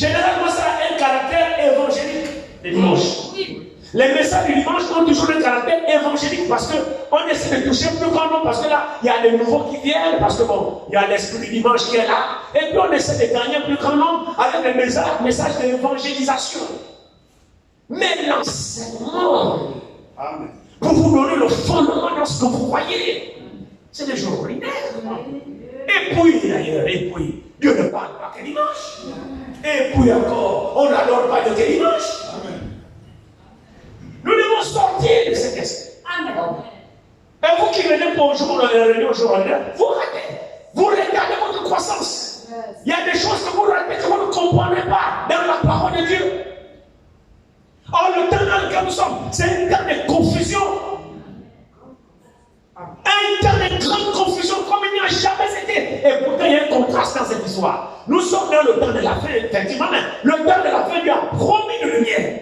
Généralement, ça a un caractère évangélique le dimanche. Les messages du dimanche ont toujours un caractère évangélique parce qu'on essaie de toucher plus grand nombre, parce que là, il y a les nouveaux qui viennent, parce que bon, il y a l'esprit du dimanche qui est là, et puis on essaie de gagner plus grand nombre avec les messages d'évangélisation. Mais l'enseignement, pour vous donner le fondement dans ce que vous croyez, c'est des jours ordinaires. Et puis, d'ailleurs, Dieu ne parle pas que dimanche. Et puis encore, on n'adore pas Dieu que dimanche. Nous devons sortir de cet esprit. Et vous qui venez pour jour dans les réunions jour ordinaire, vous ratez. Vous regardez votre croissance. Il y a des choses que vous ratez, que vous ne comprenez pas dans la parole de Dieu. Or, le temps dans lequel nous sommes, c'est un temps de confusion. Un temps de grande confusion comme il n'y a jamais été. Et pourtant, il y a un contraste dans cette histoire. Nous sommes dans le temps de la fin, effectivement, mais le temps de la fin lui a promis une lumière.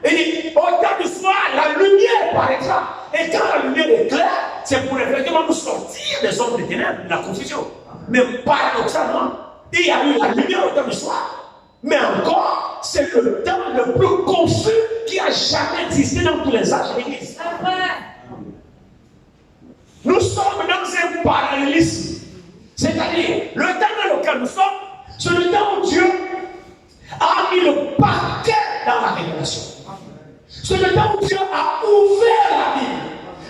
Il dit, au temps du soir, la lumière paraîtra. Et quand la lumière est claire, c'est pour effectivement nous sortir des ombres des ténèbres, de la confusion. Mais paradoxalement, il y a eu la lumière au temps du soir. Mais encore, c'est le temps le plus confus qui a jamais existé dans tous les âges de l'Église. Nous sommes dans un parallélisme. C'est-à-dire, le temps dans lequel nous sommes, c'est le temps où Dieu a mis le paquet dans la révélation. C'est le temps où Dieu a ouvert la Bible.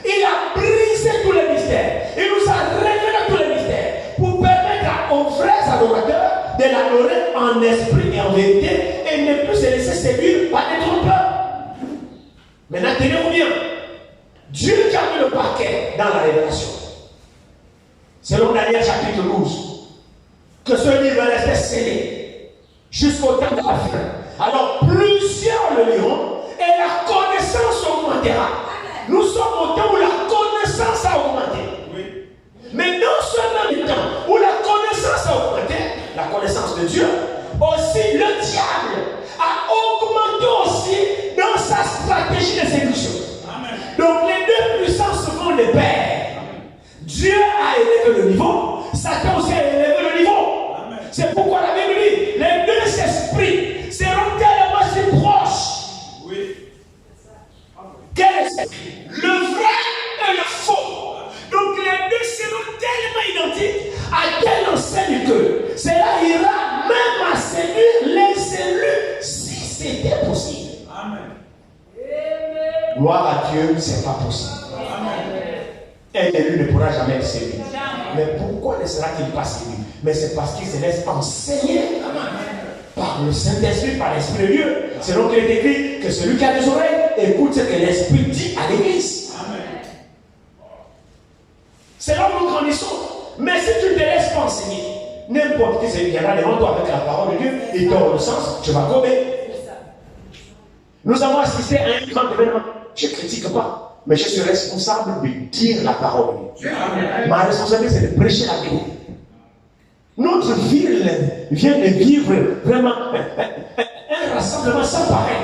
Il a brisé tous les mystères. Il nous a révélé tous les mystères pour permettre aux vrais adorateurs de l'adorer en esprit et en vérité et ne plus se laisser séduire par des trompeurs. Maintenant, tenez-vous bien. Dieu qui a mis le paquet dans la révélation. Selon Daniel chapitre 12, que ce livre restait scellé jusqu'au temps de la fin. Alors plusieurs le liront et la connaissance augmentera. Nous sommes au temps où la connaissance a augmenté. Oui. Mais non seulement le temps où la connaissance a augmenté, la connaissance de Dieu, aussi le diable a augmenté aussi dans sa stratégie de séduction. Amen. Donc les deux puissances se font de pair. Dieu a élevé le niveau, Satan aussi a élevé le niveau. Amen. C'est pourquoi la Bible dit, les deux esprits seront tellement si proches. Oui. Quel esprit? Le vrai et le faux. Donc les deux seront tellement identiques à telle enseigne que cela ira même à séduire les élus si c'était possible. Amen. Gloire à Dieu, c'est pas possible. Amen. Un élu ne pourra jamais être séduit. Mais pourquoi ne sera-t-il pas séduit? Mais c'est parce qu'il se laisse enseigner par le Saint-Esprit, par l'Esprit de Dieu. C'est donc il est écrit que celui qui a des oreilles écoute ce que l'Esprit dit à l'Église. C'est là où nous grandissons. Mais si tu ne te laisses pas enseigner, n'importe qui viendra devant toi avec la parole de Dieu et dans le sens, tu vas gommer. Nous avons assisté à un grand événement. Je ne critique pas, mais je suis responsable de dire la parole de Dieu. Ma responsabilité, c'est de prêcher la Bible. Notre ville vient de vivre vraiment un rassemblement sans pareil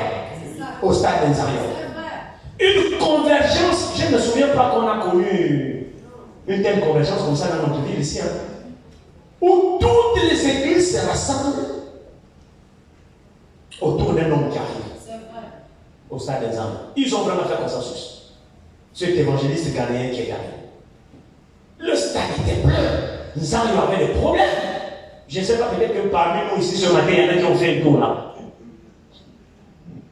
au stade d'Enzarion. Une convergence, je ne me souviens pas qu'on a connu une telle convergence comme ça dans notre ville ici, hein, où toutes les églises se rassemblent autour d'un homme qui arrive au stade d'Enzarion. Ils ont vraiment fait consensus. Cet évangéliste ghanéen qui est gagné. Le stade était plein. Nzarion avait des problèmes. Je ne sais pas, peut-être que parmi nous ici ce matin, il y en a qui ont fait un tour là.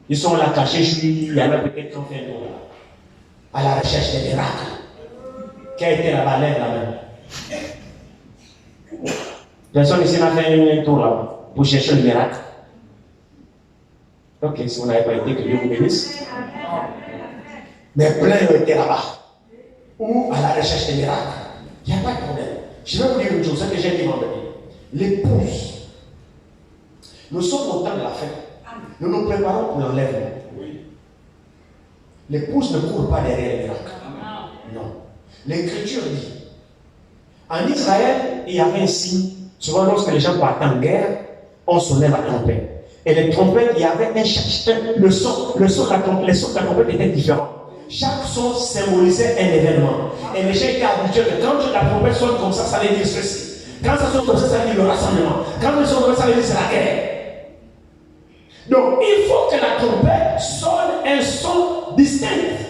Ils sont là cachés, il y en a peut-être qui ont fait un tour là. À la recherche des miracles. Qui a été là-bas, lève la main. Personne ici n'a fait un tour là pour chercher le miracle. Ok, si vous n'avez pas été, que Dieu vous bénisse. Mais plein ont été là-bas. Ou à la recherche des miracles. Il n'y a pas de problème. Je vais vous dire une chose, ce que j'ai dit vendredi. L'épouse. Nous sommes au temps de la fête. Nous nous préparons pour l'enlèvement. L'épouse ne court pas derrière les miracles. Non. L'Écriture dit, en Israël, il y avait un signe. Souvent, lorsque les gens partent en guerre, on sonnait la trompette. Et les trompettes, il y avait le son de la trompette était différent. Chaque son symbolisait un événement. Et les gens étaient habitués que quand la trompette sonne comme ça veut dire ceci. Quand ça sonne comme ça veut dire le rassemblement. Quand ça sonne comme ça veut dire c'est la guerre. Donc, il faut que la trompette sonne un son distinct.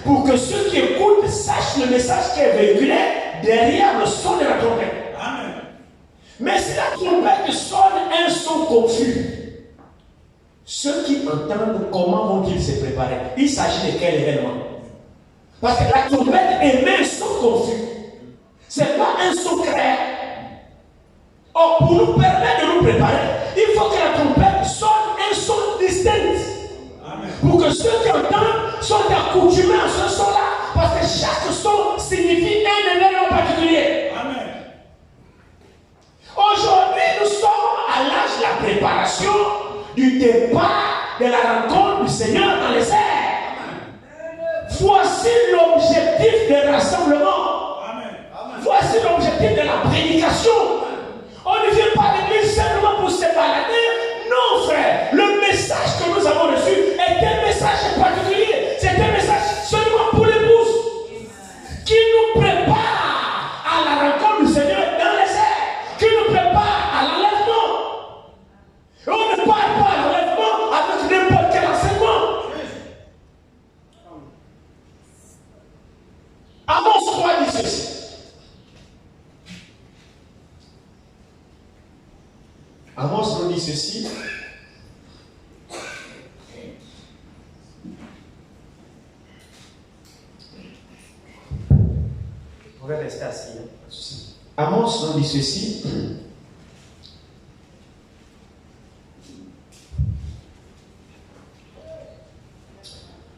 Pour que ceux qui écoutent sachent le message qui est véhiculé derrière le son de la trompette. Amen. Mais si la trompette sonne un son confus, ceux qui entendent, comment vont-ils se préparer? Il s'agit de quel événement? Parce que la trompette émet un son confus. Ce n'est pas un son clair. Or, pour nous permettre de nous préparer, il faut que la trompette sonne un son distinct. Amen. Pour que ceux qui entendent soient accoutumés à ce son-là. Parce que chaque son signifie un événement particulier. Amen. Aujourd'hui, nous sommes à l'âge de la préparation du départ de la rencontre du Seigneur dans les airs. Amen. Voici l'objectif des rassemblements. Amen. Voici l'objectif de la prédication. On ne vient pas à l'église simplement pour se balader. Non, frère. Le message que nous avons reçu est un message particulier. C'est un message seulement pour l'épouse. Qui nous prépare à la rencontre du Seigneur dans les airs. Qui nous prépare à l'enlèvement. Et on ne parle pas à l'enlèvement avec n'importe quel enseignement. Amos 3 dit ceci. Amos nous dit ceci. On va rester assis. Amos nous dit ceci.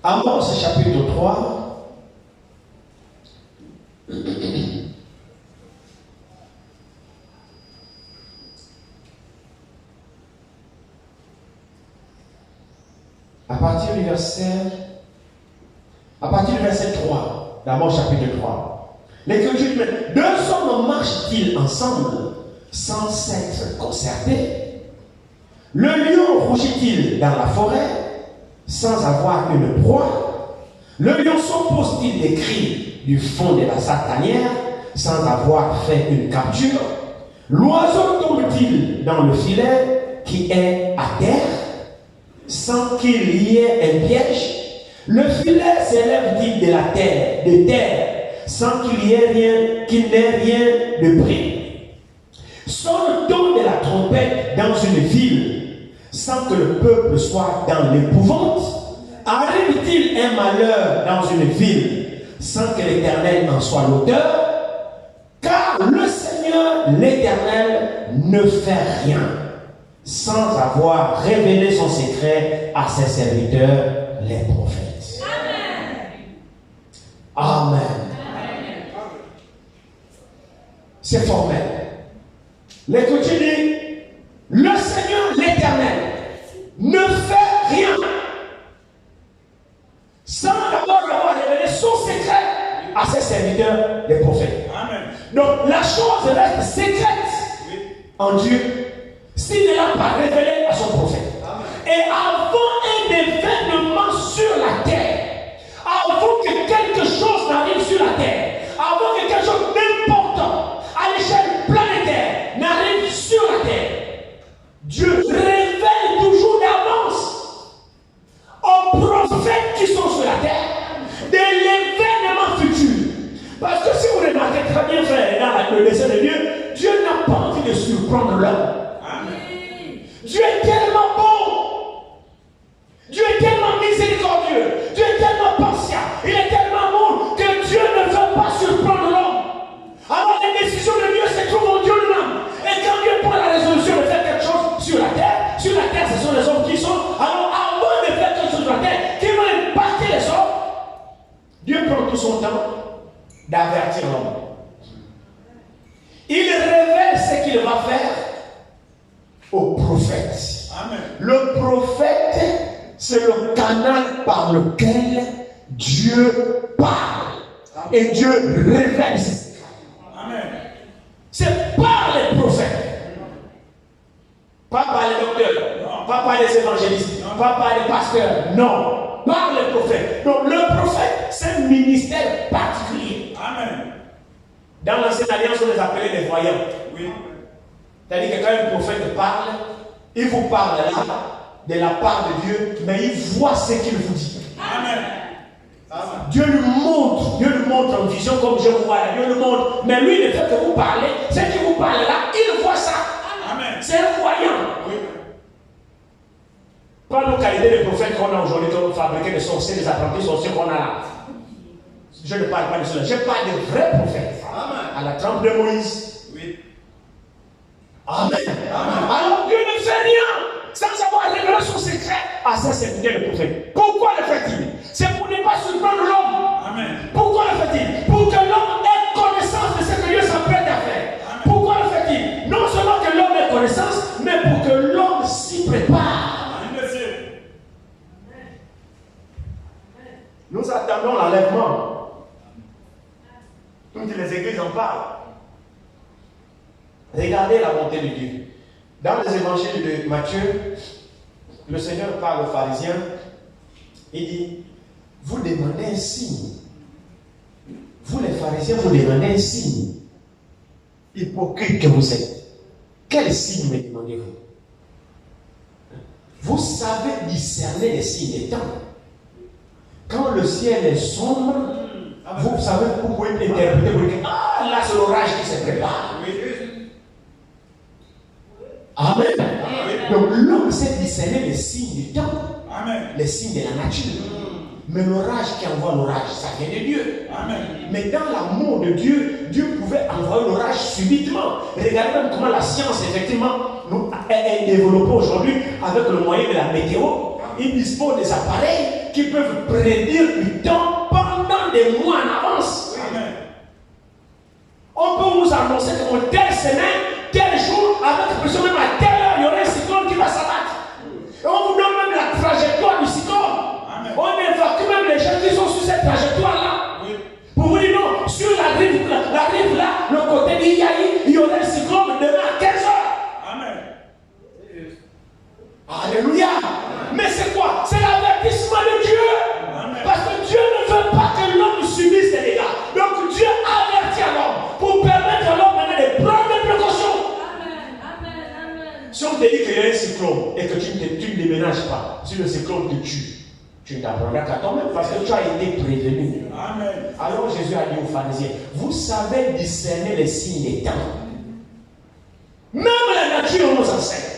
Amos chapitre 3. À partir du verset 3, d'Amos chapitre 3. L'Écriture dit, deux hommes marchent-ils ensemble sans s'être concertés? Le lion rougit-il dans la forêt sans avoir une proie? Le lionceau pose-t-il des cris du fond de la satanière sans avoir fait une capture? L'oiseau tombe-t-il dans le filet qui est à terre sans qu'il y ait un piège? Le filet s'élève-t-il de la terre, sans qu'il y ait rien, qu'il n'ait rien de pris? Sonne-t-on de la trompette dans une ville, sans que le peuple soit dans l'épouvante? Arrive-t-il un malheur dans une ville, sans que l'Éternel en soit l'auteur? Car le Seigneur, l'Éternel, ne fait rien sans avoir révélé son secret à ses serviteurs, les prophètes. Amen. Amen. C'est formel. L'Écriture dit, le Seigneur, l'Éternel, ne fait rien sans d'abord avoir révélé son secret à ses serviteurs, les prophètes. Amen. Donc la chose reste secrète en Dieu s'il ne l'a pas révélé à son prophète. Amen. Et avant un événement sur la terre, avant que quelque chose n'arrive sur la terre, avant que quelque chose d'important à l'échelle planétaire n'arrive sur la terre, Dieu révèle toujours d'avance aux prophètes qui sont sur la terre de l'événement futur. Parce que si vous remarquez très bien, frère, dans le dessein de Dieu, Dieu n'a pas envie de surprendre l'homme. Dieu est tellement bon. Dieu est tellement miséricordieux. Dieu est tellement patient. Il est tellement bon que Dieu ne veut pas surprendre l'homme. Alors les décisions de Dieu se trouvent en Dieu lui-même. Et quand Dieu prend la résolution de faire quelque chose sur la terre ce sont les hommes qui sont. Alors avant de faire quelque chose sur la terre qui vont impacter les hommes, Dieu prend tout son temps d'avertir l'homme. Il révèle ce qu'il va faire au prophète. Amen. Le prophète, c'est le canal par lequel Dieu parle. Amen. Et Dieu révèle ses secrets. Amen. C'est par les prophètes. Pas par les docteurs, pas par les évangélistes, pas par les pasteurs. Non, par les prophètes. Donc le prophète, c'est un ministère particulier. Amen. Dans l'ancienne alliance, on les appelait les voyants. Oui. C'est-à-dire que quand un prophète parle, il vous parle là, de la part de Dieu, mais il voit ce qu'il vous dit. Amen. Dieu lui montre en vision comme je vous vois là, Dieu le montre. Mais lui, le fait que vous parlez, ce qui vous parle là, il voit ça. Amen. C'est un voyant. Oui. Pas nos qualités de prophètes qu'on a aujourd'hui, qu'on a fabriqué des sorciers, des apprentis sorciers qu'on a là. Je ne parle pas de cela. Je parle de vrais prophètes. Amen. À la trempe de Moïse. Oui. Amen. Amen. Alors Dieu ne fait rien sans avoir révélé son secret à ses serviteurs le prophète. Pourquoi le fait-il? C'est pour ne pas surprendre l'homme. Amen. Pourquoi le fait-il? Pour que l'homme ait connaissance de ce que Dieu s'apprête à faire. Amen. Pourquoi le fait-il? Non seulement que l'homme ait connaissance, mais pour que l'homme s'y prépare. Amen. Nous attendons l'enlèvement. Toutes les églises en parlent. Regardez la bonté de Dieu. Dans les évangiles de Matthieu, le Seigneur parle aux pharisiens. Il dit, vous demandez un signe. Vous les pharisiens, vous demandez un signe. Hypocrite que vous êtes. Quel signe me demandez-vous? Vous savez discerner les signes des temps. Quand le ciel est sombre, vous savez, vous pouvez interpréter, vous dites, ah là c'est l'orage qui se prépare. Amen. Donc l'homme sait discerner les signes du temps. Amen. Les signes de la nature. Mais l'orage qui envoie l'orage, ça vient de Dieu. Amen. Mais dans l'amour de Dieu, Dieu pouvait envoyer l'orage subitement. Regardez même comment la science, effectivement, est développée aujourd'hui avec le moyen de la météo. Ils disposent des appareils qui peuvent prédire du temps pendant des mois en avance. Amen. On peut vous annoncer que telle semaine, tel jour, avec pression même à telle heure, il y aura un cyclone qui va s'abattre. Et on vous donne même la trajectoire du cyclone. Amen. On évacue même les gens qui sont sur cette trajectoire-là. Oui. Pour vous dire non, sur la rive là, le côté d'Iyaï, il y aura un cyclone demain à 15 heures. Amen. Alléluia. Mais c'est quoi? C'est l'avertissement de Dieu. Amen. Parce que Dieu ne veut pas que l'homme subisse des dégâts. Donc Dieu avertit à l'homme pour permettre à l'homme maintenant de prendre des précautions. Si on te dit qu'il y a un cyclone et que tu ne déménages pas, si le cyclone te tue, tu ne t'apprendras qu'à toi-même parce que tu as été prévenu. Amen. Alors Jésus a dit aux pharisiens, vous savez discerner les signes des temps. Même la nature nous enseigne.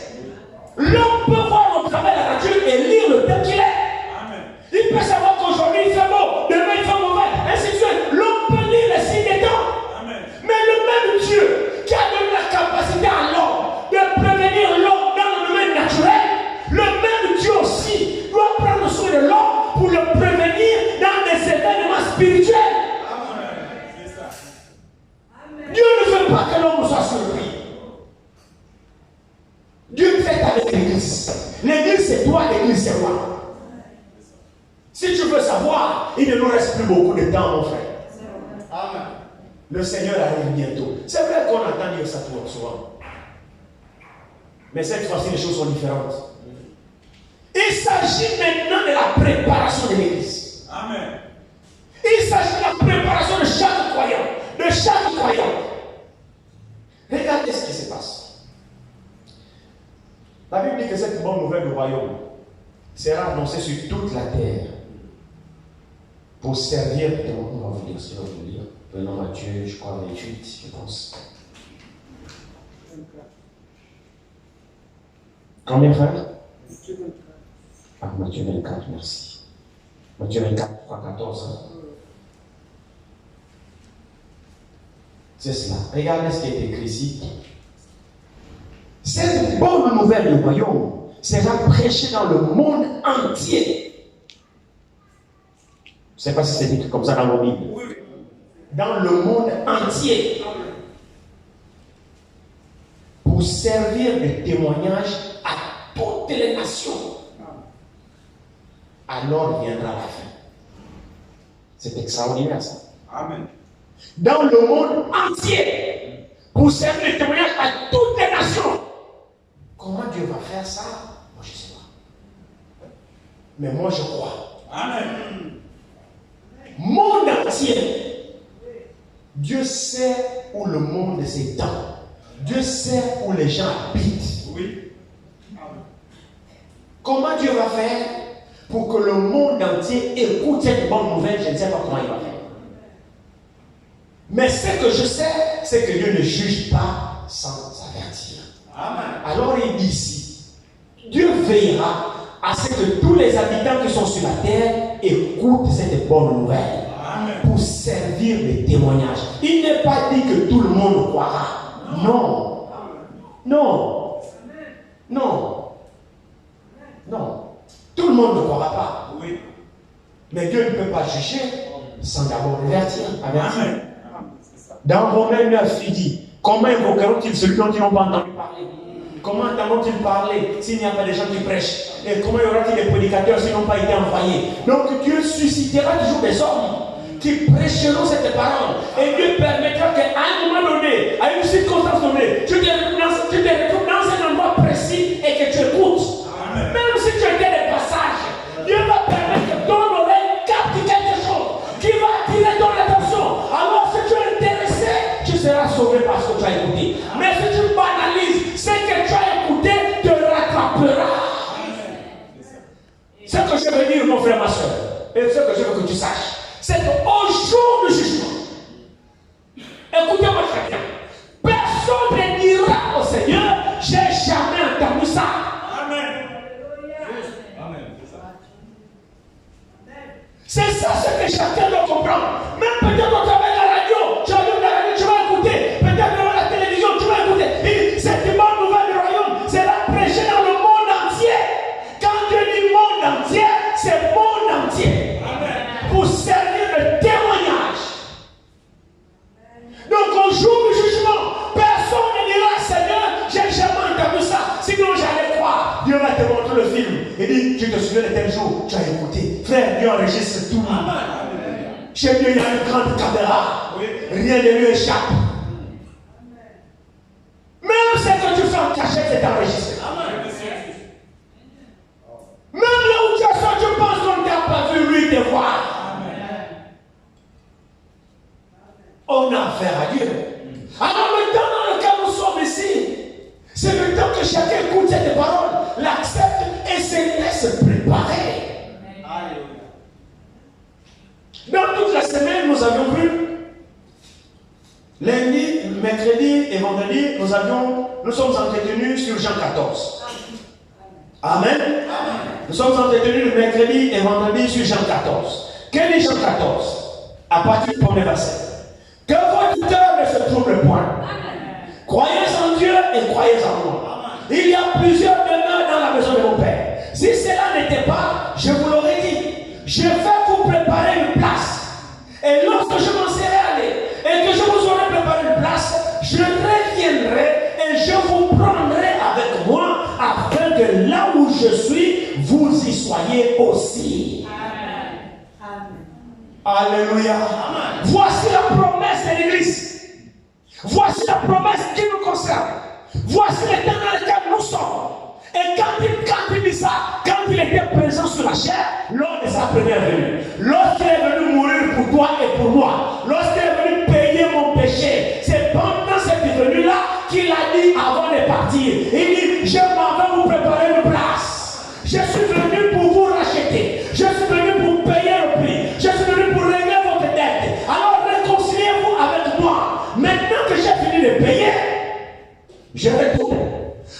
L'homme peut voir au travers de la nature et lire le temps qu'il est. Amen. Il peut savoir qu'aujourd'hui il fait beau, demain il fait mauvais, ainsi de suite. L'homme peut lire les signes des temps. Amen. Mais le même Dieu qui a donné la capacité à l'homme de prévenir l'homme dans le domaine naturel, le même Dieu aussi doit prendre soin de l'homme pour le prévenir dans des événements spirituels. Amen. C'est ça. Dieu ne veut pas que l'homme soit surpris. Dieu fait avec l'église. L'église c'est toi, l'église c'est moi. Si tu veux savoir, il ne nous reste plus beaucoup de temps, mon frère. Amen. Le Seigneur arrive bientôt. C'est vrai qu'on entend dire ça souvent. Mais cette fois-ci, les choses sont différentes. Il s'agit maintenant de la préparation de l'église. Amen. Il s'agit de la préparation de chaque croyant. De chaque croyant. Regardez ce qui se passe. La Bible dit que cette bonne nouvelle du royaume sera annoncée sur toute la terre pour servir. On va vous dire ce que je veux dire. Venons Matthieu, je crois 28, je pense. Combien, frère? Ah, Matthieu 24, merci. Matthieu 24, 3, 14. C'est cela. Regardez ce qui est écrit ici. Cette bonne nouvelle du royaume sera prêchée dans le monde entier. Je ne sais pas si c'est écrit comme ça dans vos Bibles. Oui. Dans le monde entier. Pour servir de témoignage à toutes les nations. Alors viendra la fin. C'est extraordinaire ça. Amen. Dans le monde entier. Pour servir de témoignage à toutes les nations. Comment Dieu va faire ça? Moi je ne sais pas. Mais moi je crois. Amen. Monde entier. Dieu sait où le monde s'étend. Dieu sait où les gens habitent. Oui. Comment Dieu va faire pour que le monde entier écoute cette bonne nouvelle? Je ne sais pas comment il va faire. Mais ce que je sais, c'est que Dieu ne juge pas sans avertir. Amen. Alors il dit ici, Dieu veillera à ce que tous les habitants qui sont sur la terre écoutent cette bonne nouvelle. Amen. Pour servir de témoignage. Il n'est pas dit que tout le monde croira. Non. Non. Non. Non. Tout le monde ne croira pas. Oui. Mais Dieu ne peut pas juger sans d'abord avertir. Amen. Dans Romains 9, il dit, comment invoqueront-ils celui dont ils n'ont pas entendu parler? Comment entendront-ils parler s'il n'y a pas de gens qui prêchent? Et comment y aura-t-il des prédicateurs s'ils n'ont pas été envoyés? Donc Dieu suscitera toujours des hommes qui prêcheront cette parole. Et Dieu permettra qu'à un moment donné, à une circonstance donnée, tu te retrouves dans un endroit précis et que tu écoutes. Amen. Même si tu étais des passages, Dieu va permettre que ton oreille capte quelque chose qui va attirer ton attention. Alors si tu es intéressé, tu seras sauvé parce que tu as écouté. Mais si tu banalises, ce que tu as écouté te rattrapera. Ce que je veux dire, mon frère, ma soeur, et ce que je veux que tu saches, c'est qu'au jour du jugement, écoutez-moi très bien, personne ne dira au Seigneur, j'ai jamais entendu ça. Amen. Amen. C'est ça ce que chacun doit comprendre. Même peut-être au travers de la radio, tu allumes la radio, tu vas écouter. Peut-être devant la télévision, tu vas écouter. Et cette bonne nouvelle du royaume sera prêchée dans le monde entier. Quand Dieu dit monde entier, c'est monde entier. Amen. Pour servir de témoignage. Donc au jour du jugement, personne ne dira Seigneur, j'ai jamais entendu ça. Sinon j'allais croire. Dieu va te montrer le film. Il dit, tu te souviens de tel jour, tu as écouté. Frère, Dieu enregistre tout. Chez Dieu, il y a une grande caméra. Oui. Rien ne lui échappe. Même ce que tu fais en cachette, c'est enregistré. Même là où tu as ça, tu penses qu'on ne t'a pas vu, lui te voir. On a affaire à Dieu. Alors le temps dans lequel nous sommes ici, c'est le temps que chacun écoute cette parole, l'accepte et se laisse préparer. Dans toute la semaine, nous avions vu, lundi, mercredi et vendredi, nous sommes entretenus sur Jean 14. Amen. Nous sommes entretenus le mercredi et vendredi sur Jean 14. Quel est Jean 14? À partir du premier verset. Que votre cœur ne se trouble point. Croyez en Dieu et croyez en moi. Il y a plusieurs demeures dans la maison de mon Père. Si cela n'était pas, je vous l'aurais dit. Je vais vous préparer une place. Et lorsque je m'en serai allé et que je vous aurai préparé une place, je reviendrai et je vous prendrai avec moi afin que là où je suis, vous y soyez aussi. Amen. Alléluia. Amen. Voici la promesse de l'Église. Voici la promesse qui nous concerne. Voici le temps dans lequel nous sommes. Et quand il dit ça, quand il était présent sur la chair, lors de sa première venue, lorsqu'il est venu mourir pour toi et pour moi, lorsqu'il est venu payer mon péché, c'est pendant cette venue-là qu'il a dit avant de partir, il dit, je m'en vais vous préparer une place. Je suis venu pour vous racheter. Je suis venu pour payer le prix. Je suis venu pour régler votre dette. Alors réconciliez-vous avec moi. Maintenant que j'ai fini de payer, je retourne.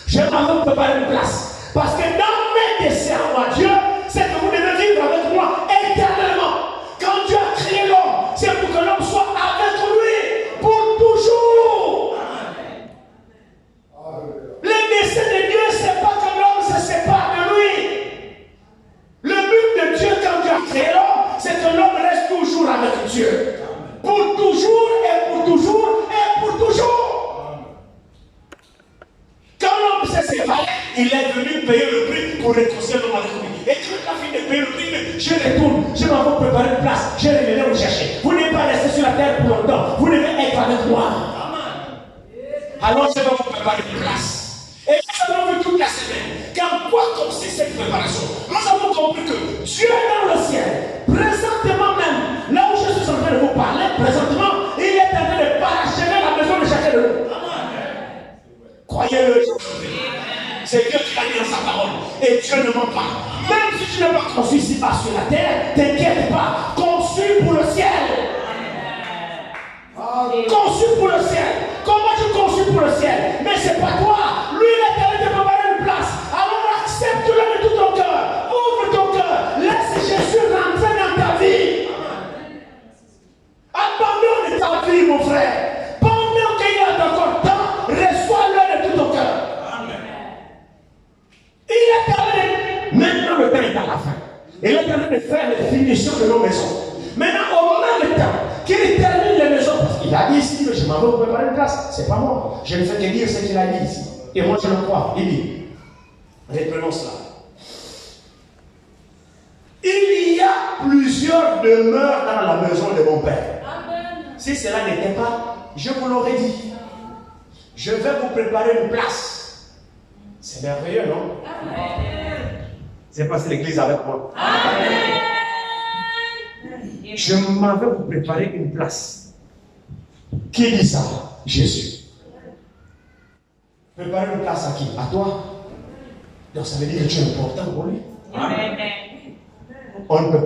Je m'en vais vous préparer une place. Parce que dans mes desseins, moi, Dieu, c'est que vous devez vivre avec moi éternellement. Quand Dieu a créé l'homme, c'est pour que l'homme soit avec lui pour toujours. Le dessein de Dieu, c'est pas que l'homme se sépare de lui. Le but de Dieu, quand Dieu a créé l'homme, c'est que l'homme reste toujours avec Dieu. Pour toujours et pour toujours et pour toujours. Quand l'homme s'est séparé, il est venu payer le prix pour réconcilier l'homme avec lui. Et quand il a fini de payer le prix, je retourne, je m'en vais préparer une place, je vais venir vous chercher. Vous n'êtes pas resté sur la terre pour longtemps, vous devez être avec moi. Alors je vais vous préparer une place. Et nous avons vu toute la semaine qu'en quoi consiste cette préparation. Nous avons compris que Dieu est dans le ciel, présentement même, là où je suis en train de vous parler, présentement, il est en train de parachever la maison de chacun de nous. Croyez-le. C'est Dieu qui l'a dit dans sa parole. Et Dieu ne ment pas. Même si tu n'es pas conçu ici-bas sur la terre, t'inquiète pas. Conçu pour le ciel. Conçu pour le ciel. Comment tu conçus pour le ciel? Mais c'est pas toi. Lui, l'Éternel te préparer une place. Alors accepte-le de tout ton cœur. Ouvre ton cœur. Laisse Jésus rentrer dans ta vie. Abandonne ta vie, mon frère. Pendant qu'il y a encore temps, reçois-le de tout ton cœur. Il est terminé. Maintenant, le temps est à la fin. Et il est en train de faire les finitions de nos maisons. Maintenant, au même temps qu'il termine les maisons, parce qu'il a dit ici que je m'en vais vous préparer une place. C'est pas moi. Je ne fais que dire ce qu'il a dit ici. Et moi, je le crois. Il dit, reprenons cela. Il y a plusieurs demeures dans la maison de mon Père. Amen. Si cela n'était pas, je vous l'aurais dit. Je vais vous préparer une place. C'est merveilleux, non? Amen. C'est passé l'église avec moi. Amen. Je m'en vais vous préparer une place. Qui dit ça? Jésus. Préparer une place à qui? À toi. Donc ça veut dire que tu es important pour lui. Amen. On ne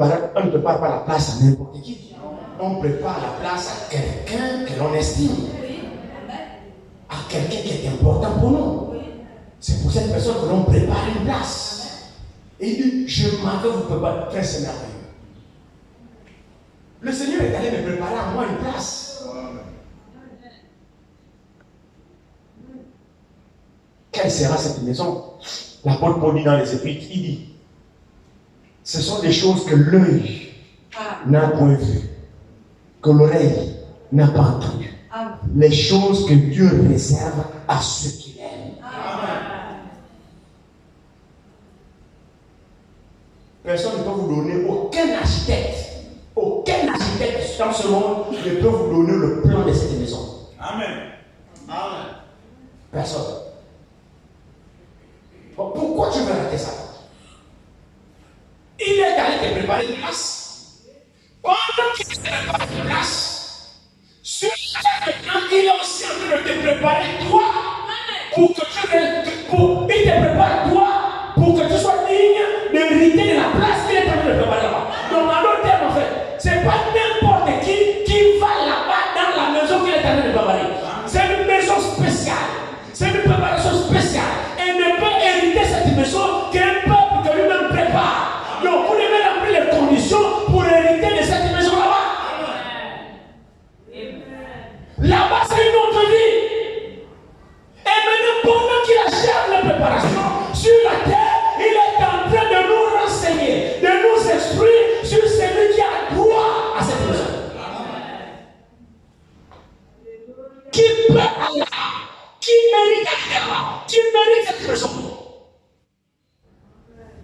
prépare pas la place à n'importe qui. On prépare la place à quelqu'un que l'on estime. À quelqu'un qui est important pour nous. C'est pour cette personne que l'on prépare une place. Et il dit, je m'en vais vous préparer. Très c'est merveilleux. Le Seigneur est allé me préparer à moi une place. Quelle sera cette maison? L'apôtre Paul dit dans les Épîtres, il dit, ce sont des choses que l'œil n'a point vues, que l'oreille n'a pas entendues. Les choses que Dieu réserve à ceux qui l'aiment. Personne ne peut vous donner, aucun architecte dans ce monde ne peut vous donner le plan de cette maison. Amen. Amen. Personne. Bon, pourquoi tu veux rater ça? Il est allé te préparer une place. Pendant qu'il te prépare une place, sur chaque plan, il est aussi en train de te préparer toi pour que il te prépare toi pour que tu sois digne d'hériter de la place qu'il est en train de préparer là-bas. Donc, en d'autres termes, en fait, c'est pas n'importe qui va là-bas dans la maison qu'il est en train de préparer. C'est une maison spéciale. C'est une préparation spéciale. Et ne peut hériter cette maison qu'un peuple que lui-même prépare. Donc, vous devez remplir les conditions pour hériter de cette maison là-bas. Là-bas, c'est une autre vie. Et maintenant, pendant qu'il achève la préparation sur la terre, il est en train de nous renseigner, de nous instruire sur celui qui a droit à cette maison. Qui peut aller là? Qui mérite aller là? Qui mérite cette maison?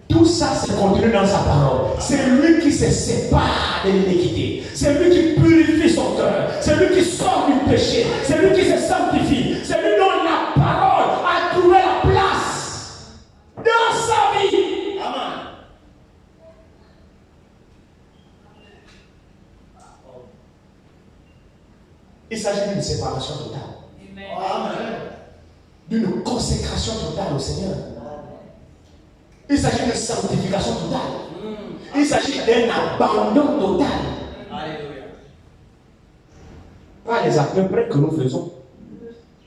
Tout ça, c'est contenu dans sa parole. C'est lui qui se sépare de l'iniquité. C'est lui qui purifie son cœur. C'est lui qui sort du péché. C'est lui qui se sanctifie. C'est lui dont la parole a trouvé la place dans sa vie. Amen. Il s'agit d'une séparation totale. Amen. D'une consécration totale au Seigneur. Il s'agit d'une sanctification totale. Il s'agit d'un abandon total. Pas les à peu près que nous faisons.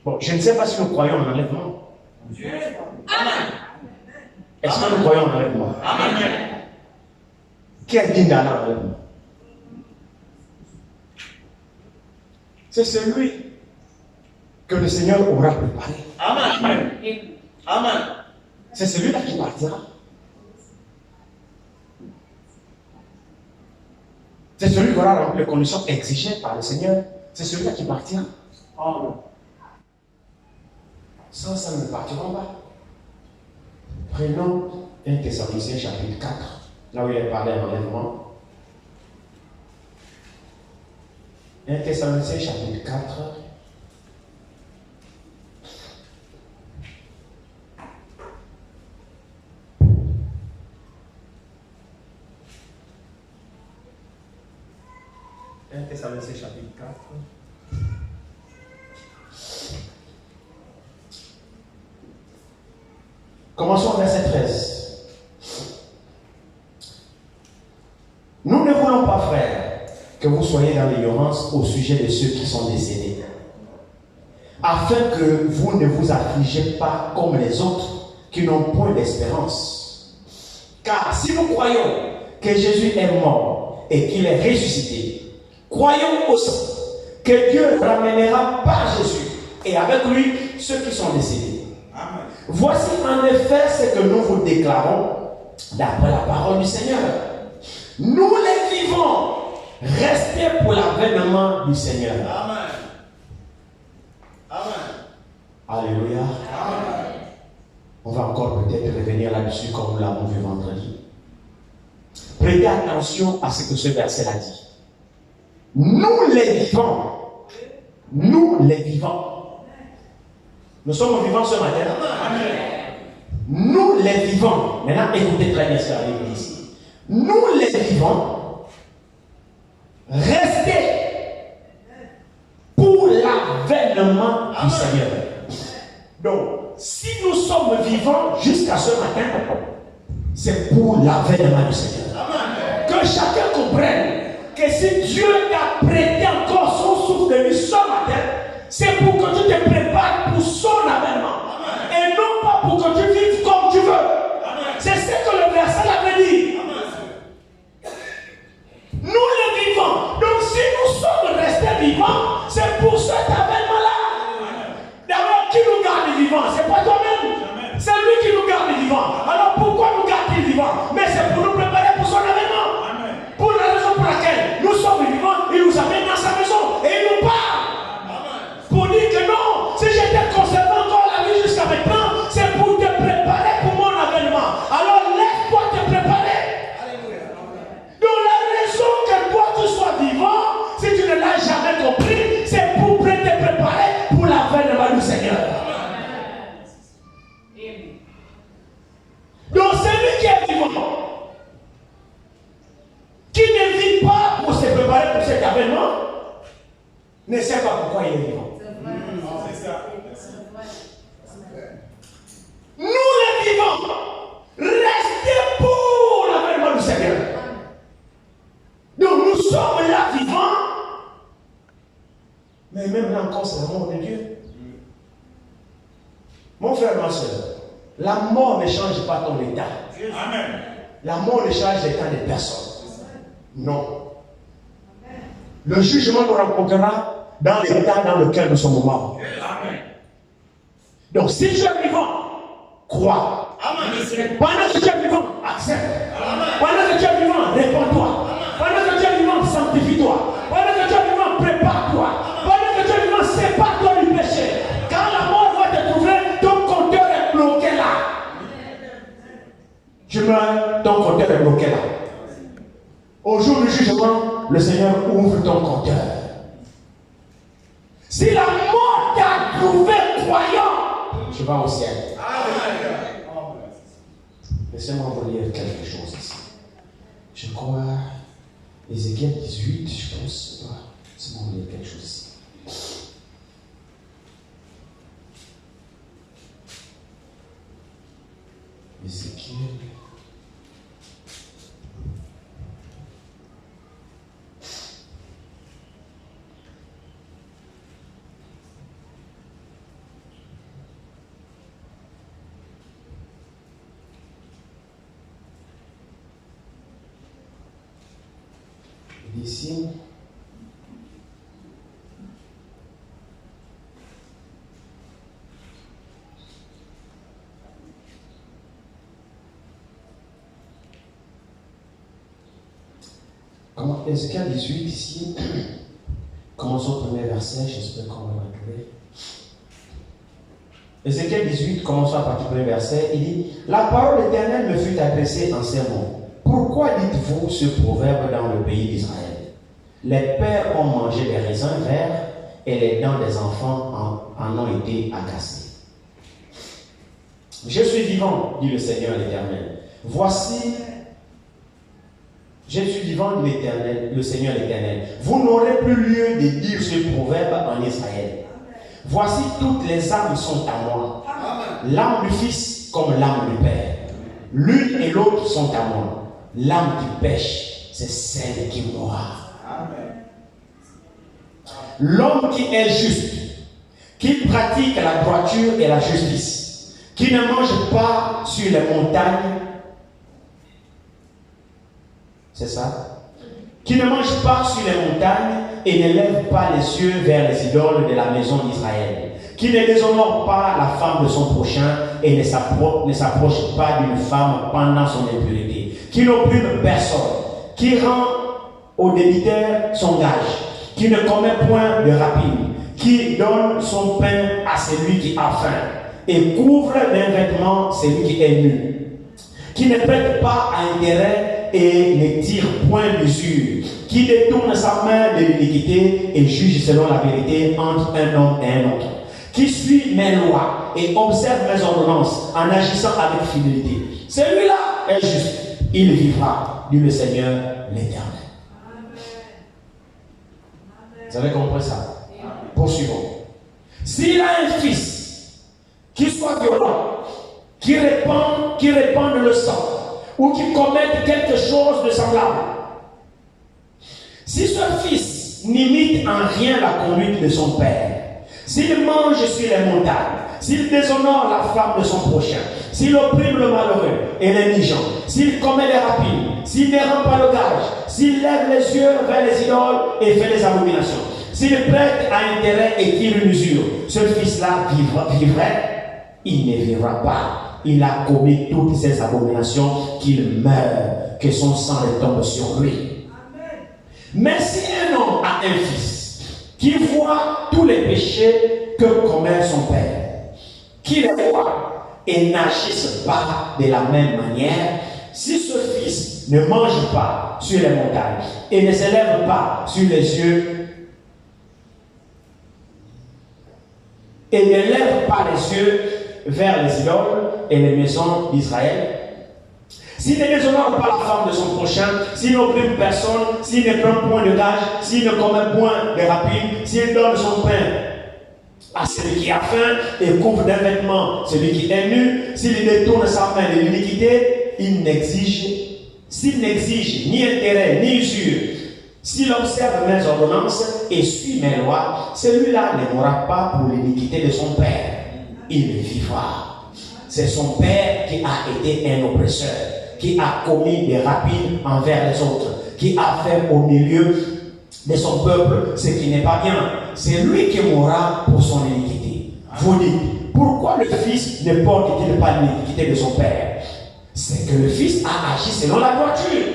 Bon, je ne sais pas si nous croyons en enlèvement. Amen. Est-ce que nous croyons en enlèvement? Amen. Qui est digne d'aller en enlèvement? C'est celui que le Seigneur aura préparé. Amen. Amen. C'est celui-là qui partira. C'est celui qui aura rempli les conditions exigées par le Seigneur. C'est celui-là qui partira. Amen. Sans ça, nous ne partirons pas. Prenons 1 Thessaloniciens chapitre 4, là où il est parlé d'enlèvement. 1 Thessaloniciens chapitre 4. Thessaloniciens chapitre 4. Commençons au verset 13. Nous ne voulons pas, frères, que vous soyez dans l'ignorance au sujet de ceux qui sont décédés, afin que vous ne vous affligez pas comme les autres qui n'ont point d'espérance. Car si nous croyons que Jésus est mort et qu'il est ressuscité, croyons aussi que Dieu ramènera par Jésus et avec lui ceux qui sont décédés. Amen. Voici en effet ce que nous vous déclarons d'après la parole du Seigneur. Nous les vivants, restez pour l'avènement du Seigneur. Amen. Amen. Alléluia. Amen. On va encore peut-être revenir là-dessus comme nous l'avons vu vendredi. Prêtez attention à ce que ce verset-là dit. Nous les vivants. Nous les vivants. Nous sommes vivants ce matin. Amen. Nous les vivants. Maintenant, écoutez très bien ce que la Bible dit ici. Nous les vivants, restez pour l'avènement du Seigneur. Donc, si nous sommes vivants jusqu'à ce matin, c'est pour l'avènement du Seigneur. Amen. Que chacun comprenne que si Dieu t'a prêté encore son souffle de vie ce matin, c'est pour que tu te prépares pour son avènement. Amen. Et non pas pour que tu vives comme tu veux. Amen. C'est ce que le verset avait dit. Nous les vivants. Donc si nous sommes restés vivants, c'est pour cet avènement-là. D'abord, qui nous garde vivants? C'est pas toi-même. C'est lui qui nous garde vivants. Alors pourquoi nous garde-t-il vivants? Mais c'est pour nous préparer pour son avènement. Amen. Pour la raison pour laquelle nous sommes vivants, il nous amène dans sa maison et il nous parle. Amen. Pour dire que non, si j'étais conservé encore la vie jusqu'à maintenant, c'est pour te préparer pour mon avènement. Alors laisse-toi te préparer. Donc la raison que toi tu sois vivant, si tu ne l'as jamais compris, c'est pour te préparer pour l'avènement du Seigneur. Donc celui qui est vivant, qui ne vit pas pour se préparer pour cet avènement, ne sait pas pourquoi il est vivant. C'est ça. Nous les vivants, restez pour l'avènement du Seigneur. Donc nous sommes là vivants, mais même là encore c'est l'amour de Dieu. Mon frère, ma soeur, la mort ne change pas ton état. Amen. La mort ne change l'état de personne. Non. Le jugement nous rencontrera dans l'état dans lequel nous sommes morts. Amen. Donc si tu es vivant, crois. Amen. Pendant que tu es vivant, accepte. Pendant que tu es vivant, réponds-toi. Pendant que tu es vivant, sanctifie-toi. Pendant que tu es vivant, prépare-toi. Pendant que tu es vivant, sépare-toi du péché. Quand la mort va te trouver, ton compteur est bloqué là. Tu meurs, ton compteur est bloqué là. Au jour du jugement, le Seigneur ouvre ton compteur. Si la mort t'a trouvé croyant, tu vas au ciel. Laissez-moi vous lire quelque chose ici. Je crois, Ézéchiel 18, je pense. Laissez-moi vous lire quelque chose ici. Ézéchiel. Ici, Ézéchiel 18 ici, commençons au premier verset, j'espère qu'on va le trouver. Ézéchiel 18, commençons à partir du premier verset, il dit: la parole éternelle me fut adressée en ces mots. Pourquoi dites-vous ce proverbe dans le pays d'Israël? Les pères ont mangé des raisins verts et les dents des enfants en ont été agacées. Je suis vivant, dit le Seigneur l'Éternel. Voici, je suis vivant, dit l'Éternel, le Seigneur l'Éternel. Vous n'aurez plus lieu de dire ce proverbe en Israël. Voici, toutes les âmes sont à moi. L'âme du Fils comme l'âme du Père. L'une et l'autre sont à moi. L'âme qui pêche, c'est celle qui mourra. L'homme qui est juste, qui pratique la droiture et la justice, qui ne mange pas sur les montagnes, c'est ça? Qui ne mange pas sur les montagnes et ne lève pas les yeux vers les idoles de la maison d'Israël, qui ne déshonore pas la femme de son prochain et ne s'approche pas d'une femme pendant son impureté, qui n'opprime personne, qui rend au débiteur son gage, qui ne commet point de rapine, qui donne son pain à celui qui a faim et couvre d'un vêtement celui qui est nu, qui ne prête pas à intérêt et ne tire point d'usure, qui détourne sa main de l'iniquité et juge selon la vérité entre un homme et un autre, qui suit mes lois et observe mes ordonnances en agissant avec fidélité. Celui-là est juste, il vivra, dit le Seigneur l'Éternel. Vous avez compris ça? Poursuivons. S'il a un fils qui soit violent, qui répande le sang, ou qui commette quelque chose de semblable, si ce fils n'imite en rien la conduite de son père, s'il mange sur les montagnes, s'il déshonore la femme de son prochain, s'il opprime le malheureux et l'indigent, s'il commet des rapines, s'il ne rend pas le gage, s'il lève les yeux vers les idoles et fait les abominations, s'il prête à intérêt et tire une usure, ce fils-là vivrait, il ne vivra pas. Il a commis toutes ces abominations, qu'il meurt, que son sang retombe sur lui. Amen. Mais si un homme a un fils qui voit tous les péchés que commet son père, qui les voit et n'agisse pas de la même manière, si ce fils ne mange pas sur les montagnes et ne s'élève pas sur les yeux et ne lève pas les yeux vers les idoles et les maisons d'Israël, s'il ne déshonore pas la femme de son prochain, s'il n'opprime personne, s'il ne prend point de gage, s'il ne commet point de rapine, s'il donne son pain à celui qui a faim et couvre d'un vêtement celui qui est nu, s'il détourne sa main de l'iniquité, s'il n'exige ni intérêt ni usure, s'il observe mes ordonnances et suit mes lois, celui-là ne mourra pas pour l'iniquité de son père. Il vivra. C'est son père qui a été un oppresseur, qui a commis des rapines envers les autres, qui a fait au milieu de son peuple ce qui n'est pas bien. C'est lui qui mourra pour son iniquité. Vous dites, pourquoi le fils ne porte-t-il pas l'iniquité de son père? C'est que le fils a agi selon la droiture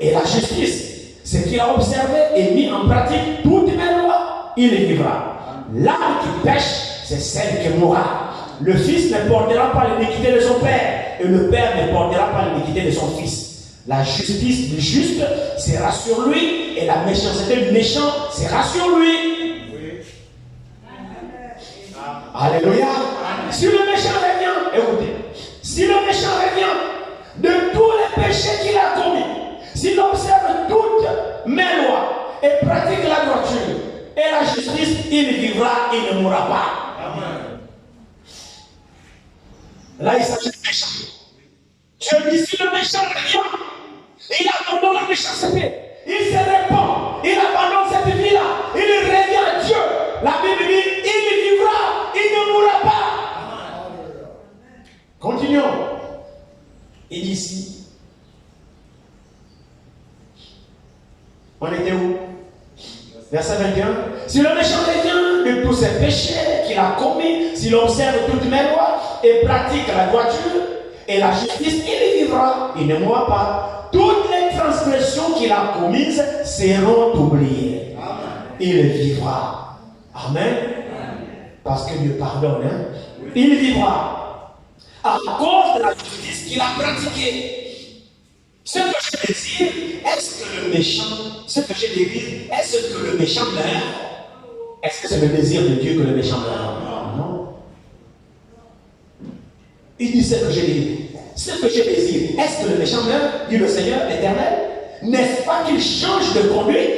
et la justice. Ce qu'il a observé et mis en pratique toutes mes lois, il vivra. L'âme qui pêche, c'est celle qui mourra. Le fils ne portera pas l'iniquité de son père, et le père ne portera pas l'iniquité de son fils. La justice du juste sera sur lui, et la méchanceté du méchant sera sur lui. Alléluia. Si le méchant revient, écoutez, si le méchant revient de tous les péchés qu'il a commis, s'il observe toutes mes lois et pratique la droiture et la justice, il vivra, il ne mourra pas. Amen. Là, il s'agit de méchant. Dieu dit, si le méchant revient, il abandonne la méchanceté, il se répand, il abandonne cette vie-là, il revient à Dieu. La Bible dit, il vivra, il ne mourra pas. Amen. Continuons. Il dit ici, on était où? Verset 21. Si le méchant revient de tous ses péchés qu'il a commis, s'il observe toutes mes lois et pratique la droiture et la justice, il vivra, il ne mourra pas. Toutes les transgressions qu'il a commises seront oubliées. Amen. Il vivra. Amen. Amen. Parce que Dieu pardonne. Hein? Il vivra à cause de la justice qu'il a pratiquée. Ce que je désire, est-ce que le méchant, est-ce que le méchant meurt? Est-ce que c'est le désir de Dieu que le méchant meurt? Non. Il dit ce que je désire. Ce que je désire, est-ce que le méchant meurt? Dit le Seigneur l'Éternel. N'est-ce pas qu'il change de conduite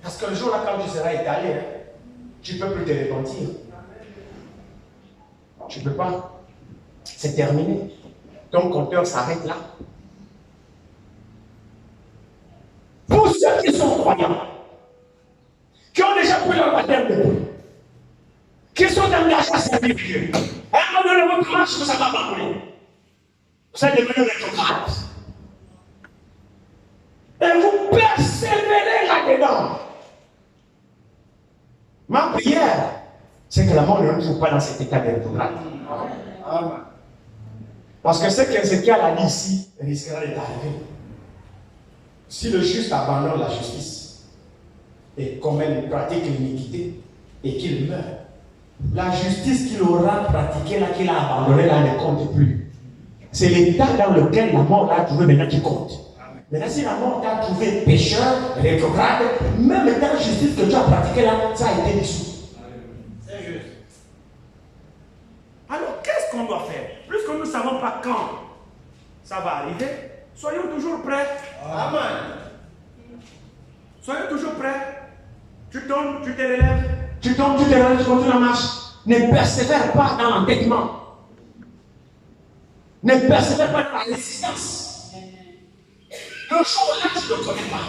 Parce que le jour là, quand tu seras étalé, tu ne peux plus te repentir. Tu ne peux pas. C'est terminé. Ton compteur s'arrête là. Pour ceux qui sont croyants, qui ont déjà pris leur baptême de boue, qui sont engagés à servir Dieu, à un moment donné, votre marche, ça va abandonner. Vous allez devenir rétrograde. Et vous persévérez là-dedans. Ma prière, c'est que la mort ne nous trouve pas dans cet état de rétrograde. Parce que ce qu'Ézéchiel a dit ici risquera d'être arrivé. Si le juste abandonne la justice et commet une pratique l'iniquité et qu'il meurt, la justice qu'il aura pratiquée là, qu'il a abandonnée là, ne compte plus. C'est l'état dans lequel la mort l'a trouvé maintenant qui compte. Maintenant, si la mort t'a trouvé pécheur, rétrograde, même dans la justice que tu as pratiquée là, ça a été dissous. C'est juste. Alors, qu'est-ce qu'on doit faire? Puisque nous ne savons pas quand ça va arriver, soyons toujours prêts. Amen. Soyons toujours prêts. Tu tombes, tu te relèves. Tu tombes, tu te relèves, tu continues la marche. Ne persévère pas dans l'entêtement. Ne persévère pas dans la résistance. Le jour là, tu ne connais pas.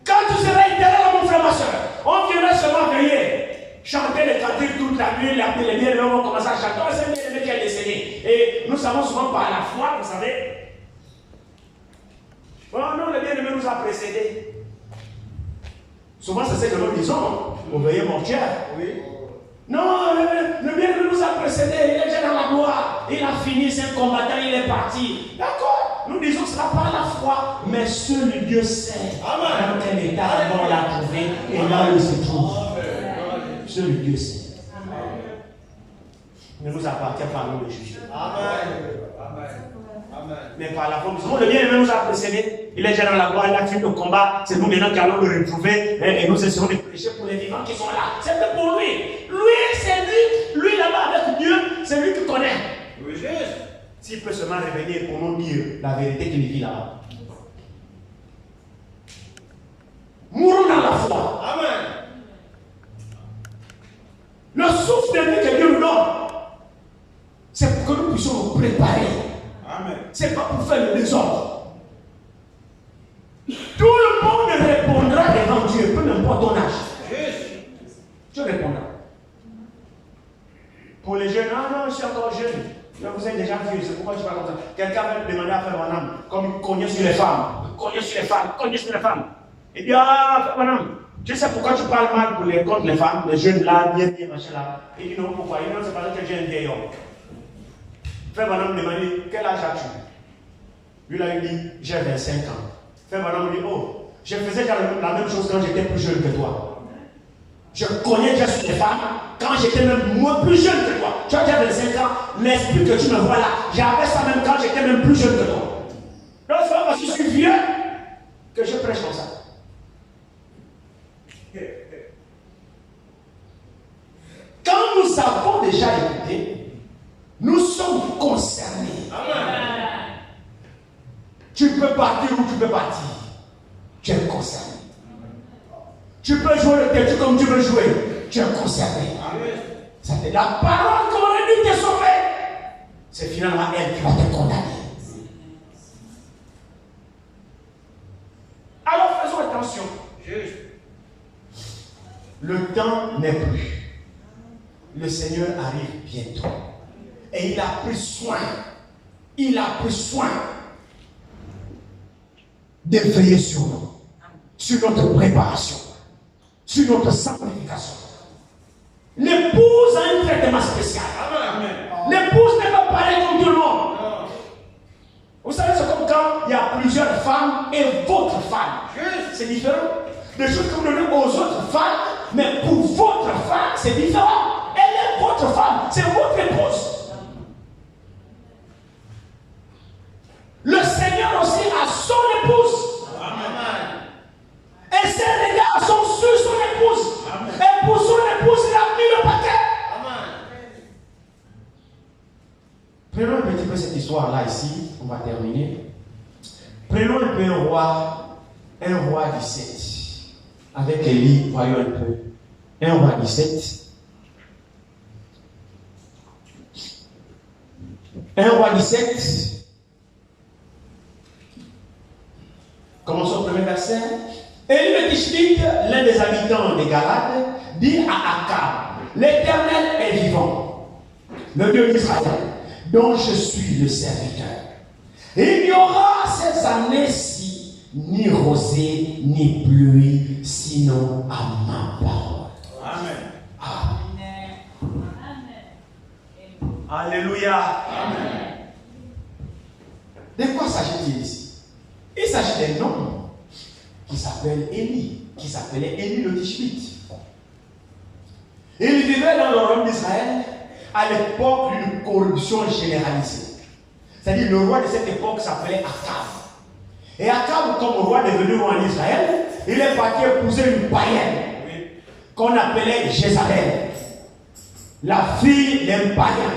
Quand tu seras éternel, mon frère, ma soeur, on viendra seulement veiller. Chanter les cantiques toute la nuit, les bien-aimés vont commencer à chanter. Oh, c'est un bien-aimé qui est décédé. Et nous savons souvent par la foi, vous savez. Oh non, le bien-aimé nous a précédés. Souvent, c'est ce que nous disons, au veillée mortuaire. Oui. Non, le bien-aimé nous a précédés, il est déjà dans la gloire. Il a fini, c'est un combattant, il est parti. D'accord. Nous disons que ce n'est pas la foi, mais seul Dieu sait dans quel état la mort l'a trouvé et là où il se trouve. Seul Dieu sait. Il ne nous appartient pas à nous de juger. Mais par la foi, le bien-aimé nous a précédés. Il est déjà dans la gloire, il a fini le combat. C'est nous maintenant qui allons le retrouver et nous essayons de prêcher pour les vivants qui sont là. C'est fait pour lui. Lui, c'est lui. Lui là-bas avec Dieu, c'est lui qui connaît. Oui, juste. S'il peut seulement revenir pour nous dire la vérité qu'il vit là-bas. Mourons dans la foi. Amen. Le souffle de vie que Dieu nous donne, c'est pour que nous puissions nous préparer. Amen. C'est pas pour faire le désordre. Tout le monde répondra devant Dieu, peu importe ton âge. Juste. Tu répondras. Pour les jeunes, non, je suis encore jeune. Vous êtes déjà vieux, c'est pourquoi je parle comme ça. Quelqu'un va me demander à faire mon âme, comme il cognait sur les femmes. Il cognait sur les femmes, il cognait sur les femmes. Il dit, ah, frère mon âme, tu sais pourquoi tu parles mal contre les femmes, les jeunes là, bien, machin là. Il dit, non, pourquoi? Il dit, non, c'est parce que j'ai un vieil homme. Frère mon âme demandait, quel âge as-tu? Lui là, il dit, j'ai 25 ans. Frère mon âme dit, oh, je faisais la même chose quand j'étais plus jeune que toi. Je connais déjà sur les femmes quand j'étais même moins plus jeune que toi. Tu as déjà 25 ans, l'esprit que tu me vois là, j'avais ça même quand j'étais même plus jeune que toi. Donc c'est pas parce que je suis vieux que je prêche comme ça. Quand nous avons déjà écouté, nous sommes concernés. Amen. Tu peux partir où tu peux partir. Tu es concerné. Tu peux jouer le théâtre comme tu veux jouer. Tu es concerné. Ça fait la parole qu'on a dit te sauver. C'est finalement elle qui va te condamner. Alors faisons attention. Juste. Le temps n'est plus. Le Seigneur arrive bientôt. Et il a pris soin. Il a pris soin de veiller sur nous. Sur notre préparation. Sur notre sanctification. L'épouse a un traitement spécial. Amen. L'épouse n'est pas pareille comme tout le monde. Vous savez, c'est comme quand il y a plusieurs femmes et votre femme. C'est différent. Des choses que vous donnez aux autres femmes, mais pour votre femme, c'est différent. Elle est votre femme, c'est votre épouse. Le Seigneur aussi a son épouse. Amen. Et ses regards sont sur son épouse. Amen. Et pour son épouse, il a mis le paquet. Amen. Prenons un petit peu cette histoire-là ici. On va terminer. Prenons un peu un roi 1 roi 17. Avec Élie, voyons un peu. 1 roi 17. 1 roi 17. Commençons au premier verset. Élie le Tishbite, l'un des habitants des Galades, dit à Akab, l'Éternel est vivant, le Dieu d'Israël, dont je suis le serviteur. Il n'y aura ces années-ci ni rosée ni pluie, sinon à ma parole. Amen. Alléluia. Amen. De quoi s'agit-il ici? Il s'agit d'un homme qui s'appelle Élie, qui s'appelait Élie le Tishbite. Il vivait dans le royaume d'Israël à l'époque d'une corruption généralisée. C'est-à-dire le roi de cette époque s'appelait Akab. Et Akab, comme roi devenu roi en Israël, il est parti épouser une païenne qu'on appelait Jézabel, la fille d'un païen.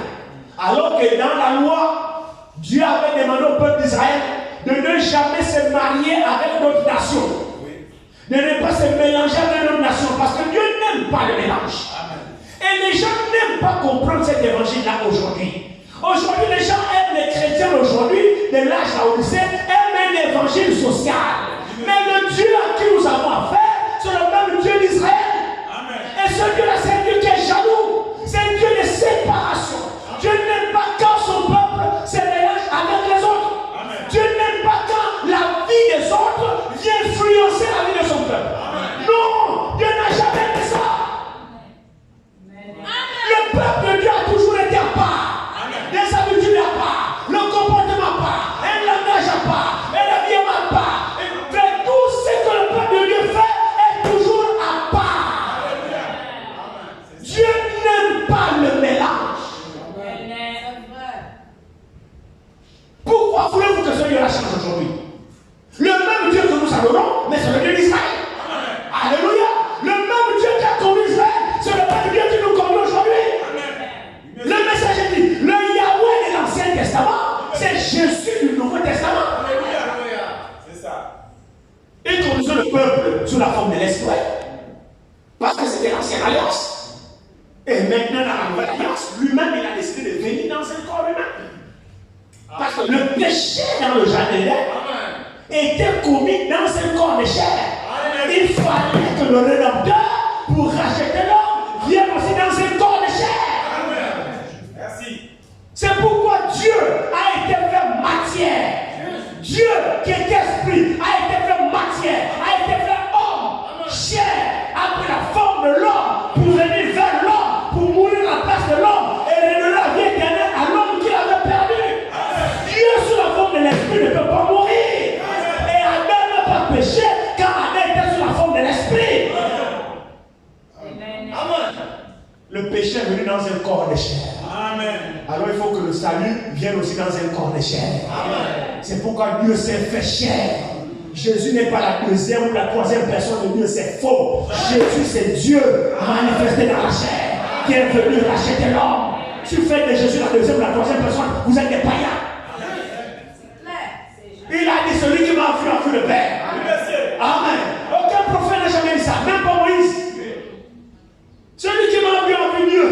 Alors que dans la loi, Dieu avait demandé au peuple d'Israël de ne jamais se marier avec d'autres nations. De ne pas se mélanger avec d'autres nations. Parce que Dieu n'aime pas le mélange. Et les gens n'aiment pas comprendre cet évangile-là aujourd'hui. Aujourd'hui, les gens aiment les chrétiens aujourd'hui, de l'âge à Odyssée, aiment un évangile social. Mais le Dieu à qui nous avons affaire, c'est le même Dieu d'Israël. Et ce Dieu-là, c'est un Dieu qui est jaloux. C'est un Dieu de séparation. Dieu n'aime pas quand son peuple se mélange avec les autres. Dieu n'aime pas quand la vie des autres vient influencer la vie de son peuple. Non, Dieu n'a jamais fait ça. Le peuple de Dieu a toujours été à part. Des habitudes à part. Le comportement à part. Un langage à part. Un habillement à part. Et tout ce que le peuple de Dieu fait est toujours à part. Dieu n'aime pas le mélange. Pourquoi voulez-vous que ce Dieu-là change aujourd'hui? Le même Dieu que nous adorons, mais c'est le Dieu d'Israël. Alléluia. Le même Dieu qui a conduit Israël, c'est le même Dieu qui nous conduit aujourd'hui. Le message dit, le Yahweh de l'Ancien Testament, c'est Jésus du Nouveau Testament. C'est ça. Il conduisait le peuple sous la forme de l'esprit. Parce que c'était l'ancienne alliance. Et maintenant, dans la nouvelle alliance, lui-même, il a décidé de venir dans un corps humain. Parce que le péché dans le jardin d'Éden était commis dans un corps de chair. Il fallait que le Rédempteur, pour racheter l'homme, vienne aussi dans un corps de chair. Merci. C'est pourquoi Dieu a été fait matière. Dieu qui est esprit a été fait matière, a été fait homme, chair, a pris la forme de l'homme pour venir vers l'homme, pour mourir à la place de l'homme et redonner la vie éternelle à l'homme qui l'avait perdu. Dieu sous la forme de l'esprit ne peut pas mourir. Et Adam n'a pas péché quand Adam était sous la forme de l'esprit. Amen. Le péché est venu dans un corps de chair. Amen. Alors il faut que le salut vienne aussi dans un corps de chair. Amen. C'est pourquoi Dieu s'est fait chair. Jésus n'est pas la deuxième ou la troisième personne de Dieu, c'est faux. Jésus, c'est Dieu manifesté dans la chair qui est venu racheter l'homme. Si vous faites de Jésus la deuxième ou la troisième personne, vous êtes des païens. Il a dit, celui qui m'a vu a vu le Père. Amen. Aucun prophète n'a jamais dit ça, même pas Moïse. Celui qui m'a vu a vu Dieu.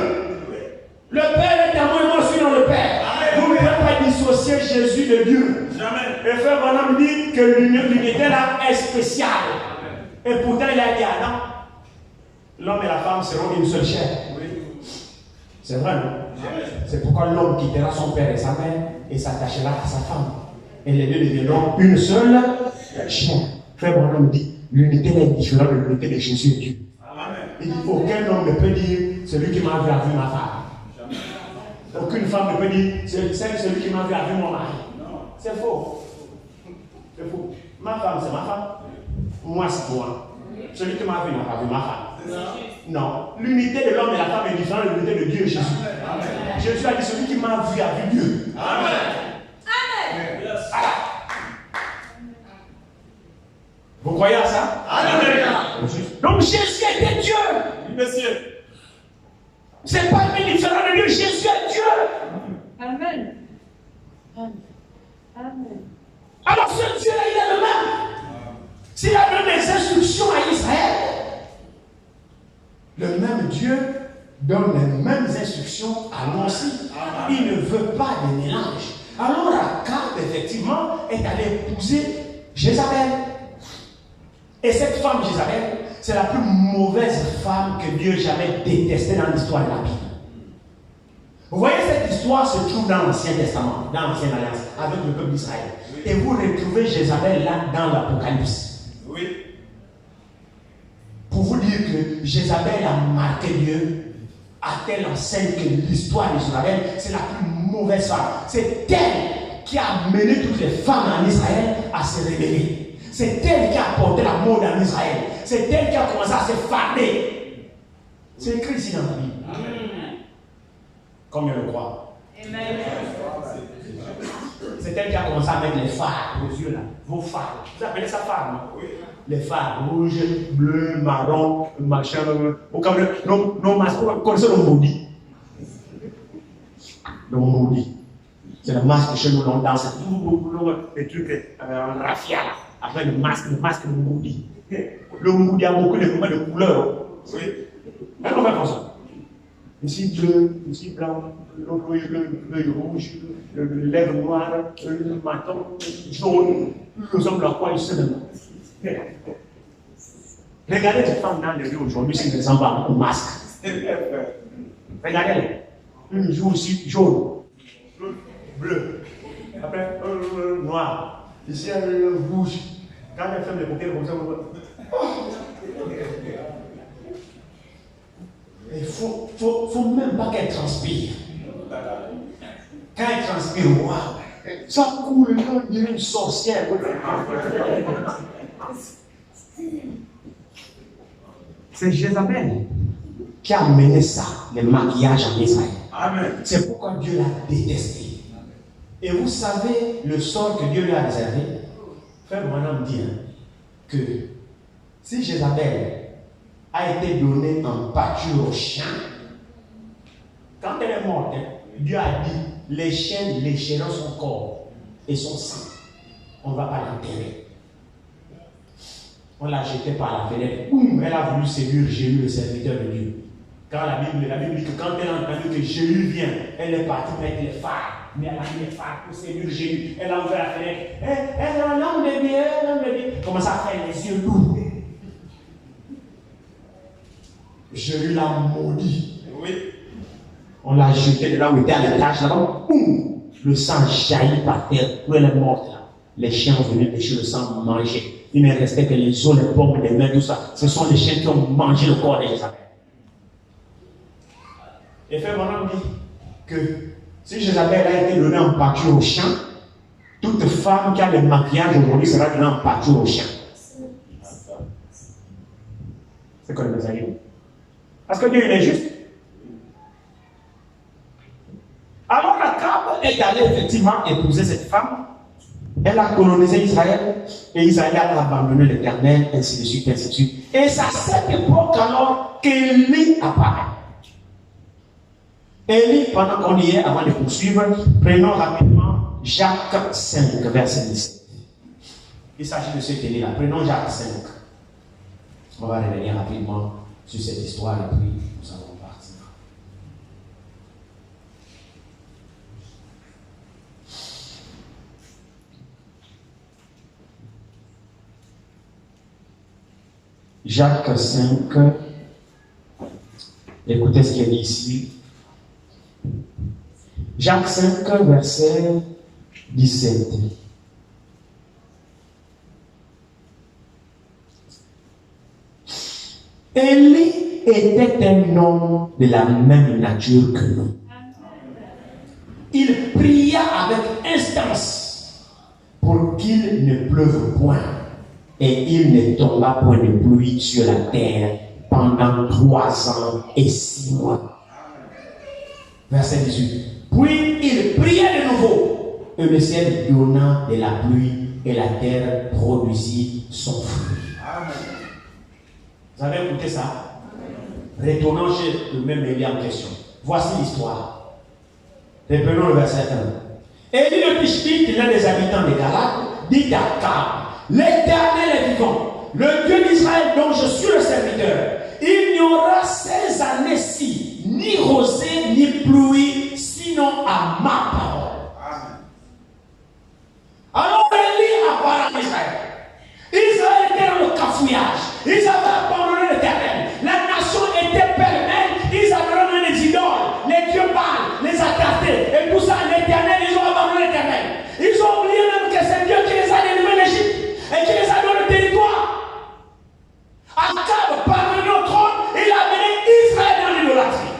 Le Père est à moi et moi je suis dans le Père. Vous ne pouvez pas dissocier Jésus de Dieu. Jamais. Et frère Branham dit que l'unité là est spéciale. Et pourtant il a dit à Adam, l'homme et la femme seront une seule chair. C'est vrai, non? C'est pourquoi l'homme quittera son père et sa mère et s'attachera à sa femme. Et les deux deviendront une seule chair. Frère Branham dit, l'unité est différente de l'unité de Jésus et Dieu. Il dit, aucun homme ne peut dire, celui qui m'a vu a vu ma femme. Aucune femme ne peut dire, celui qui m'a vu a vu mon mari. C'est faux. C'est faux. Ma femme, c'est ma femme. Moi, c'est moi. Celui qui m'a vu n'a pas vu ma femme. Non. L'unité de l'homme et la femme est différente de l'unité de Dieu et Jésus. Amen. Jésus a dit, celui qui m'a vu a vu Dieu. Amen. Voilà. Vous croyez à ça? Amen. Donc Jésus était Dieu. Oui, monsieur. C'est pas une différent de Dieu. Jésus est Dieu. Amen. Amen. Alors ce Dieu-là, il est le même. S'il a Dieu donne les mêmes instructions à nous aussi. Il ne veut pas de mélange. Alors Akab, effectivement, est allé épouser Jézabel. Et cette femme, Jézabel, c'est la plus mauvaise femme que Dieu ait jamais détestée dans l'histoire de la Bible. Vous voyez, cette histoire se trouve dans l'Ancien Testament, dans l'Ancienne Alliance, avec le peuple d'Israël. Et vous retrouvez Jézabel là dans l'Apocalypse. Oui. Pour vous dire que Jézabel a marqué Dieu à telle enseigne que l'histoire d'Israël, c'est la plus mauvaise femme. C'est elle qui a mené toutes les femmes en Israël à se révéler. C'est elle qui a porté la mode en Israël. C'est elle qui a commencé à se faner. C'est écrit ici dans la Bible. Combien le croient? C'est elle qui a commencé à mettre les phares aux yeux là. Vos phares. Vous appelez ça phare, non? Oui. Les phares rouges, bleus, marron, machin. Au Cameroun, nos masques, vous connaissez le maudit? Le maudit. C'est le masque chez nous, on danse. Les trucs en raffia. Après le masque de maudit. Le maudit a beaucoup de couleurs. Oui. Comment on fait ça? Ici bleu, ici blanc, l'œil rouge, le lèvre noir, le matin jaune, nous sommes là quoi ici maintenant. Regardez cette femme dans les rues aujourd'hui, si elle ressemble au masque. Regardez-les. Une joue aussi jaune, bleu, après noir, ici rouge. Quand elle fait les paupières comme ça, on voit. Il ne faut même pas qu'elle transpire. Quand elle transpire, waouh, ça coule, il y a une sorcière. C'est Jézabel qui a mené ça, le maquillage en Israël. Amen. C'est pourquoi Dieu l'a détesté. Et vous savez le sort que Dieu lui a réservé. Frère Branham dit que si Jézabel a été donnée en pâture aux chiens, quand elle est morte, Dieu a dit les chiens lécheront son corps et son sang. On ne va pas l'enterrer. On l'a jeté par la fenêtre. Boum, elle a voulu séduire Jéhu, le serviteur de Dieu. Quand la Bible dit que quand elle a entendu que Jéhu vient, elle est partie mettre les phares. Mais elle a mis les phares pour séduire Jéhu. Elle a ouvert la fenêtre. Elle a l'homme de Dieu, l'homme de Dieu. Commence à faire les yeux lourds. Jéhu l'a maudit. Oui. On l'a jeté de là où il était à l'étage, là-bas. Boum, le sang jaillit par terre. Où elle est morte là. Les chiens ont venu lécher le sang, manger. Il ne restait que les os, les pommes, les mains, tout ça. Ce sont les chiens qui ont mangé le corps de Jézabel. Et Frère Branham dit que si Jézabel a été donnée en pâture aux chiens, toute femme qui a le maquillage aujourd'hui sera donnée en pâture aux chiens. C'est comme les animaux. Parce que Dieu il est juste. Alors Akab est allé effectivement épouser cette femme. Elle a colonisé Israël et Israël a abandonné l'Éternel, ainsi de suite, ainsi de suite. Et c'est à cette époque alors qu'Élie apparaît. Élie, pendant qu'on y est, avant de poursuivre, prenons rapidement Jacques 5, verset 17. Il s'agit de cet Élie-là. Prenons Jacques 5. On va revenir rapidement sur cette histoire et puis nous allons partir. Jacques 5, écoutez ce qu'il dit ici. Jacques 5, verset 17. Élie était un homme de la même nature que nous. Il pria avec instance pour qu'il ne pleuve point. Et il ne tomba point de pluie sur la terre pendant 3 ans et 6 mois. Verset 18. Puis il pria de nouveau, et le ciel donna de la pluie, et la terre produisit son fruit. Vous avez écouté ça? Retournons chez le même Élie en question. Voici l'histoire. Reprenons le verset 1. Élie le Tishbite, l'un des habitants de Galate, dit à Akab: l'Éternel est vivant, le Dieu d'Israël dont je suis le serviteur. Il n'y aura 16 années-ci, ni rosée, ni pluie, sinon à ma parole. Alors Élie a parlé à Israël. Israël était dans le cafouillage. Ils avaient abandonné l'Éternel. La nation était pêle-mêle. Ils avaient abandonné les idoles, les dieux Baal, les Astartés. Et tout ça, l'Éternel, ils ont abandonné l'Éternel. Ils ont oublié même que c'est Dieu qui les a délivrés d'Égypte et qui les a donné le territoire. Akab, parvenu au trône, il a mené Israël dans l'idolâtrie.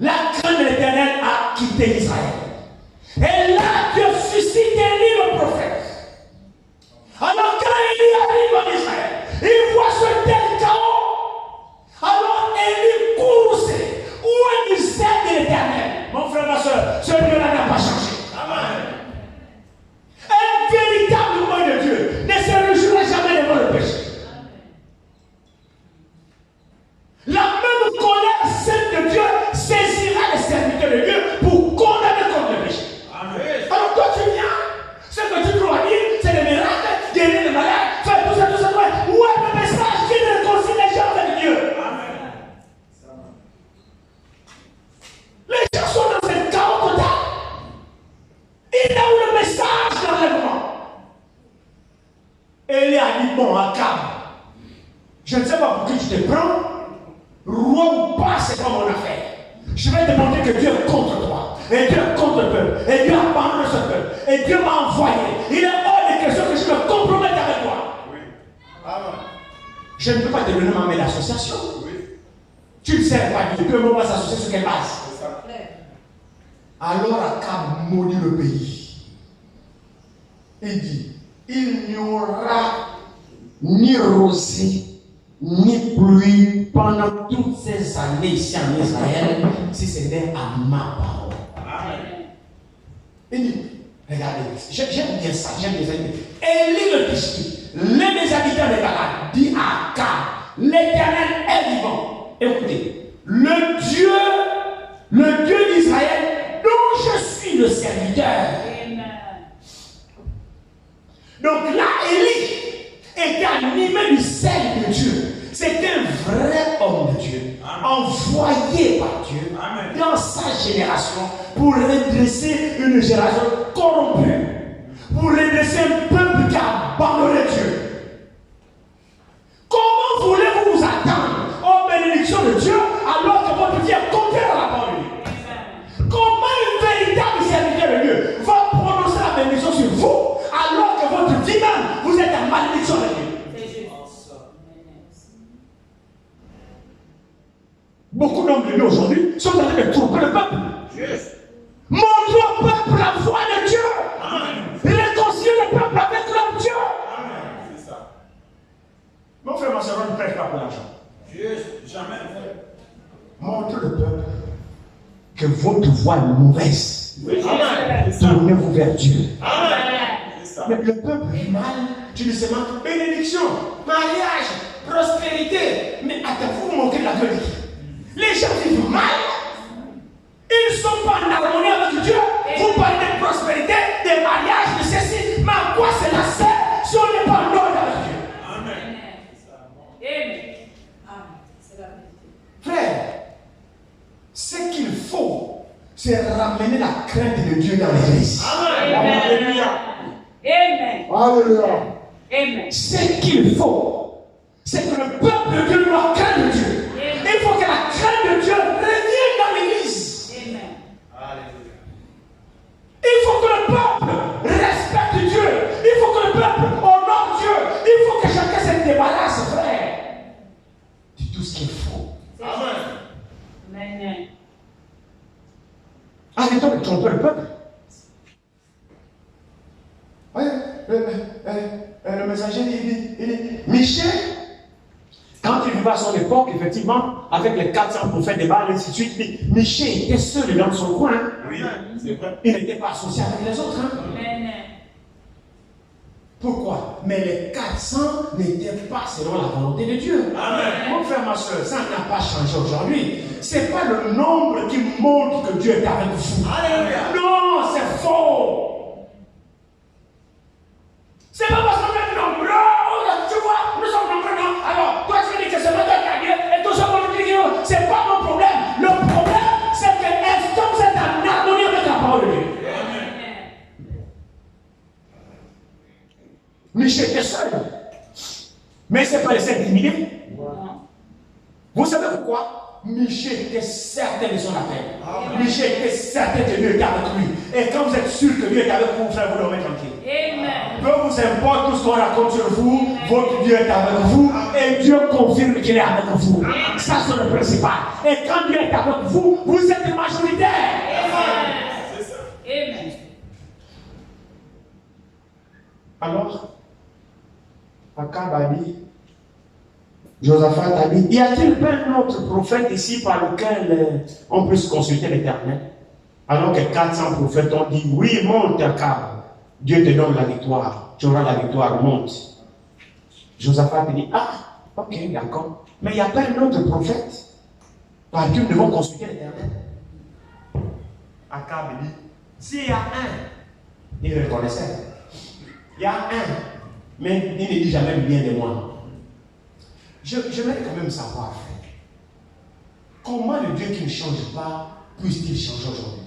La crainte de l'Éternel a quitté Israël. Et là, Dieu suscite Élie le prophète. Alors quand Élie arrive en Israël, il voit ce tel chaos. Alors Élie court où c'est? Où est le mystère de l'Éternel? Mon frère, ma soeur, ce Dieu-là n'a pas changé. Amen. Un véritable homme de Dieu ne se réjouira jamais devant le péché. La même colère sainte de Dieu saisira les serviteurs de Dieu pour condamner contre le péché. Amen. Alors toi tu viens, ce que tu dois dire, c'est le miracle, guérir les malades, faire tout ça. Où est le message qui réconcilie les gens avec Dieu? Amen. Les gens sont dans ce chaos total. Il a eu le message d'enlèvement. Et il a dit, bon, Akab, je ne sais pas pour qui tu te prends, roi ou pas, c'est pas mon affaire. Je vais te montrer que Dieu est contre toi. Et Dieu est contre le peuple. Et Dieu a abandonné ce peuple. Et Dieu m'a envoyé. Il est hors de question que je me compromette avec toi. Oui. Amen. Je ne peux pas te donner ma main d'association. Oui. Tu ne sais pas Dieu. Que on va s'associer sur quelle base? Alors Akab maudit le pays. Il dit, il n'y aura ni rosée, ni pluie pendant toutes ces années ici en Israël, si ce n'est à ma parole. Amen. Il dit, regardez, j'aime bien ça, j'aime bien ça. Élie le Tishbi, l'un des habitants de Galaad, dit à Akab, l'Éternel est vivant. Écoutez, le Dieu d'Israël, dont je suis le serviteur. Amen. Donc là, Élie était animé du sel de Dieu. C'était un vrai homme de Dieu, Amen. Envoyé par Dieu, Amen. Dans sa génération pour redresser une génération corrompue, pour redresser un peuple qui a abandonné Dieu. Comment voulez-vous vous attendre aux bénédictions de Dieu alors que votre vie est contraire à la parole de Dieu? Comment un véritable serviteur de Dieu va prononcer la bénédiction sur vous alors que votre vie même, vous êtes en malédiction de Dieu? Beaucoup d'hommes de Dieu aujourd'hui sont en train de tromper le peuple. Yes. Montre au peuple la voix de Dieu. Amen. Réconcilie le peuple avec leur Dieu. Amen. C'est ça. Mon frère, ma soeur, ne prêche pas pour l'argent. Yes. Jamais. Montre le peuple que votre voix est mauvaise. Oui. Amen. Tournez-vous vers Dieu. Amen. C'est ça. Mais le peuple vit mal. Tu ne sais pas. Bénédiction, mariage, prospérité. Mais attends, vous manquez de la gueule. Les gens vivent mal. Ils ne sont pas en harmonie avec Dieu. Vous parlez de prospérité, de mariage, de ceci. Mais à quoi cela sert si on n'est pas en ordre avec Dieu? Amen. Amen. Frère, ce qu'il faut, c'est ramener la crainte de Dieu dans l'église. Amen. Alléluia. Amen. Alléluia. Amen. Ce qu'il faut, c'est que le peuple de Dieu doit craindre Dieu. Il faut que la crainte de Dieu revienne dans l'église. Amen. Alléluia. Il faut que le peuple respecte Dieu. Il faut que le peuple honore Dieu. Il faut que chacun se débarrasse, frère, de tout ce qu'il faut. Amen. Amen. Arrêtons de tromper le peuple. Oui, le messager il dit, Michel, quand il vivait à son époque, effectivement, avec les 400 prophètes des Baal, et ainsi de suite, Michel était seul dans son coin. Oui, c'est vrai. Il n'était pas associé avec les autres. Pourquoi? Mais les 400 n'étaient pas selon la volonté de Dieu. Amen. Mon frère, ma soeur, ça n'a pas changé aujourd'hui. Ce n'est pas le nombre qui montre que Dieu est avec vous. Alléluia. Non, c'est faux. C'est pas parce qu'on est nombreux, tu vois, nous sommes nombreux, non. Alors, toi tu dis que c'est pas Dieu, et tout ça, c'est pas Mais il ne s'est pas laissé intimider. Non. Vous savez pourquoi? Michel était certain de son appel. Michel était certain que Dieu était avec lui. Et quand vous êtes sûr que Dieu est avec vous, frère, vous dormez tranquille. Amen. Peu vous importe tout ce qu'on raconte sur vous, votre Dieu est avec vous et Dieu confirme qu'il est avec vous. Ça, c'est le principal. Et quand Dieu est avec vous, vous êtes majoritaire. Amen. C'est ça. Amen. Alors, Akab a dit, Josaphat a dit, y a-t-il pas un autre prophète ici par lequel on peut se consulter l'Éternel? Alors que 400 prophètes ont dit, oui, monte Akab, Dieu te donne la victoire, tu auras la victoire, monte. Josaphat a dit, ah, ok, d'accord, mais il n'y a pas un autre prophète par qui nous devons consulter l'Éternel. Akab dit, s'il y a un, il reconnaissait. Il y a un, mais il ne dit jamais bien de moi. J'aimerais quand même savoir, frère, comment le Dieu qui ne change pas puisse-t-il changer aujourd'hui?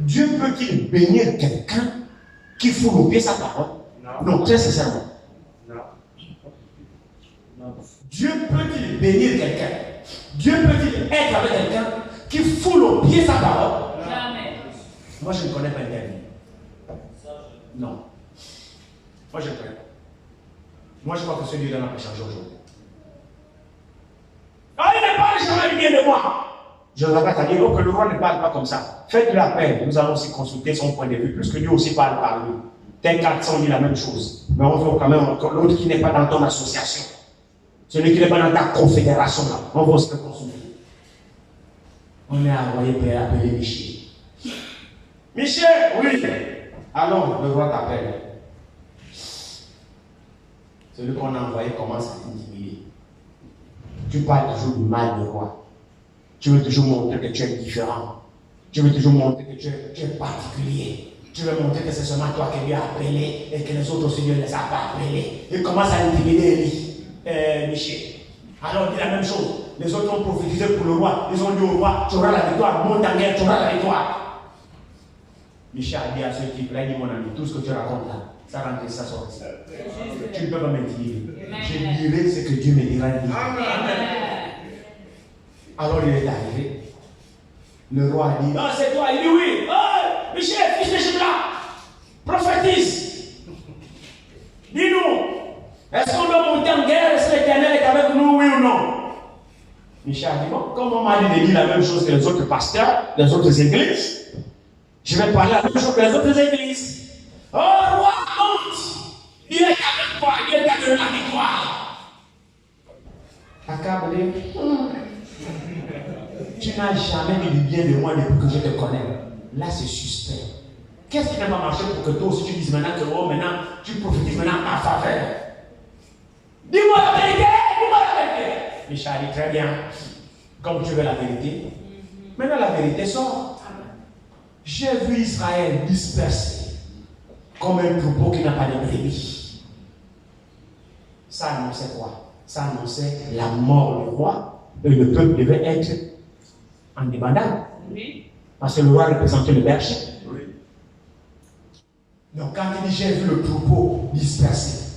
Dieu peut-il bénir quelqu'un qui foule au pied sa parole? Non, très sincèrement. Non. Dieu peut-il bénir quelqu'un? Dieu peut-il être avec quelqu'un qui foule au pied sa parole? Jamais. Moi, je ne connais pas un tel. Non. Moi, je ne connais pas. Moi, je crois que ce Dieu-là n'a pas changé aujourd'hui. Ah, il ne parle jamais bien de moi. Josaphat a dit, oh, que le roi ne parle pas comme ça. Faites la paix. Nous allons aussi consulter son point de vue, puisque Dieu aussi parle par lui. Tel 400 dit la même chose. Mais on veut quand même l'autre qui n'est pas dans ton association. Celui qui n'est pas dans ta confédération, là. On va aussi le consulter. On est envoyé pour appeler Michel. Michel, oui. Allons, le roi t'appelle. Celui qu'on a envoyé commence à t'intimider. Tu parles toujours du mal du roi. Tu veux toujours montrer que tu es différent. Tu veux toujours montrer que tu es particulier. Tu veux montrer que c'est seulement toi qui lui as appelé et que les autres aussi ne les a pas appelés. Il commence à intimider lui, Michel. Alors il dit la même chose. Les autres ont prophétisé pour le roi. Ils ont dit au roi, tu auras la victoire. Monte en guerre, tu auras la victoire. Michel a dit à ce type-là, il dit mon ami, tout ce que tu racontes là, ça rentre, ça sort. Tu ne peux pas m'intimider. Je dirai ce que Dieu me dira. Alors il est arrivé. Le roi a dit, ah, c'est toi. Il dit oui. Oh, Michel, fils de Shibla, prophétise. Dis-nous, est-ce qu'on doit monter en guerre? Est-ce que l'Éternel est avec nous, oui ou non? Michel a dit, bon, comme on m'a dit de dire la même chose que les autres pasteurs, les autres églises, je vais parler la même chose que les autres églises. Oh, roi, monte. Il est avec toi, il est avec la victoire. Akab dit, tu n'as jamais dit du bien de moi depuis que je te connais. Là, c'est suspect. Qu'est-ce qui n'a pas marché pour que toi aussi tu dises maintenant que oh, maintenant, tu prophétises maintenant en faveur? Dis-moi la vérité, dis-moi la vérité. Michel dit très bien, comme tu veux la vérité. Maintenant, la vérité sort. J'ai vu Israël dispersé comme un troupeau qui n'a pas de brebis. Ça annonçait quoi? Ça annonçait la mort du roi et le peuple devait être en débandade. Oui. Parce que le roi représentait le berger. Oui. Donc quand il dit j'ai vu le troupeau dispersé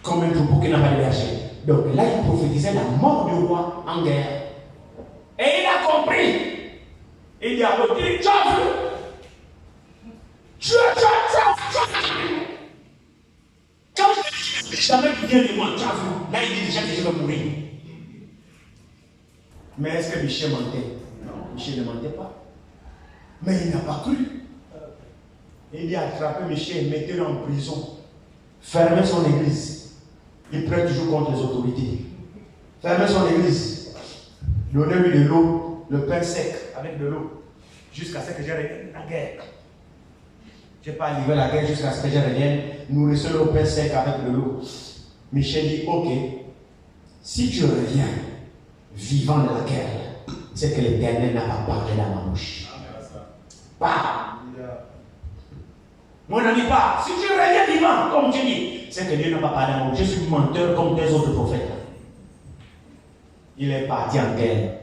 comme un troupeau qui n'a pas de berger. Donc là il prophétisait la mort du roi en guerre. Et il a compris. Il dit à l'autre, tu as vu? Tu as vu? Quand je dis jamais tu viens de moi, tu as vu? Là il dit déjà que je vais mourir. Mais est-ce que Michel mentait? Non, Michel ne mentait pas. Mais il n'a pas cru. Il dit attrapez Michel, mettez-le en prison. Fermez son église. Il prête toujours contre les autorités. Fermez son église. Donnez-lui de l'eau, le pain sec avec de l'eau. Jusqu'à ce que je revienne la guerre. Je n'ai pas arrivé la guerre jusqu'à ce que je revienne. Nourrissez le pain sec avec de l'eau. Michel dit ok, si tu reviens vivant de la guerre, c'est que l'Éternel n'a pas parlé dans ma bouche. Pas. Mon ami, pas. Si tu reviens vivant, comme tu dis, c'est que Dieu n'a pas parlé dans ma bouche. Je suis menteur comme des autres prophètes. Il est parti en guerre.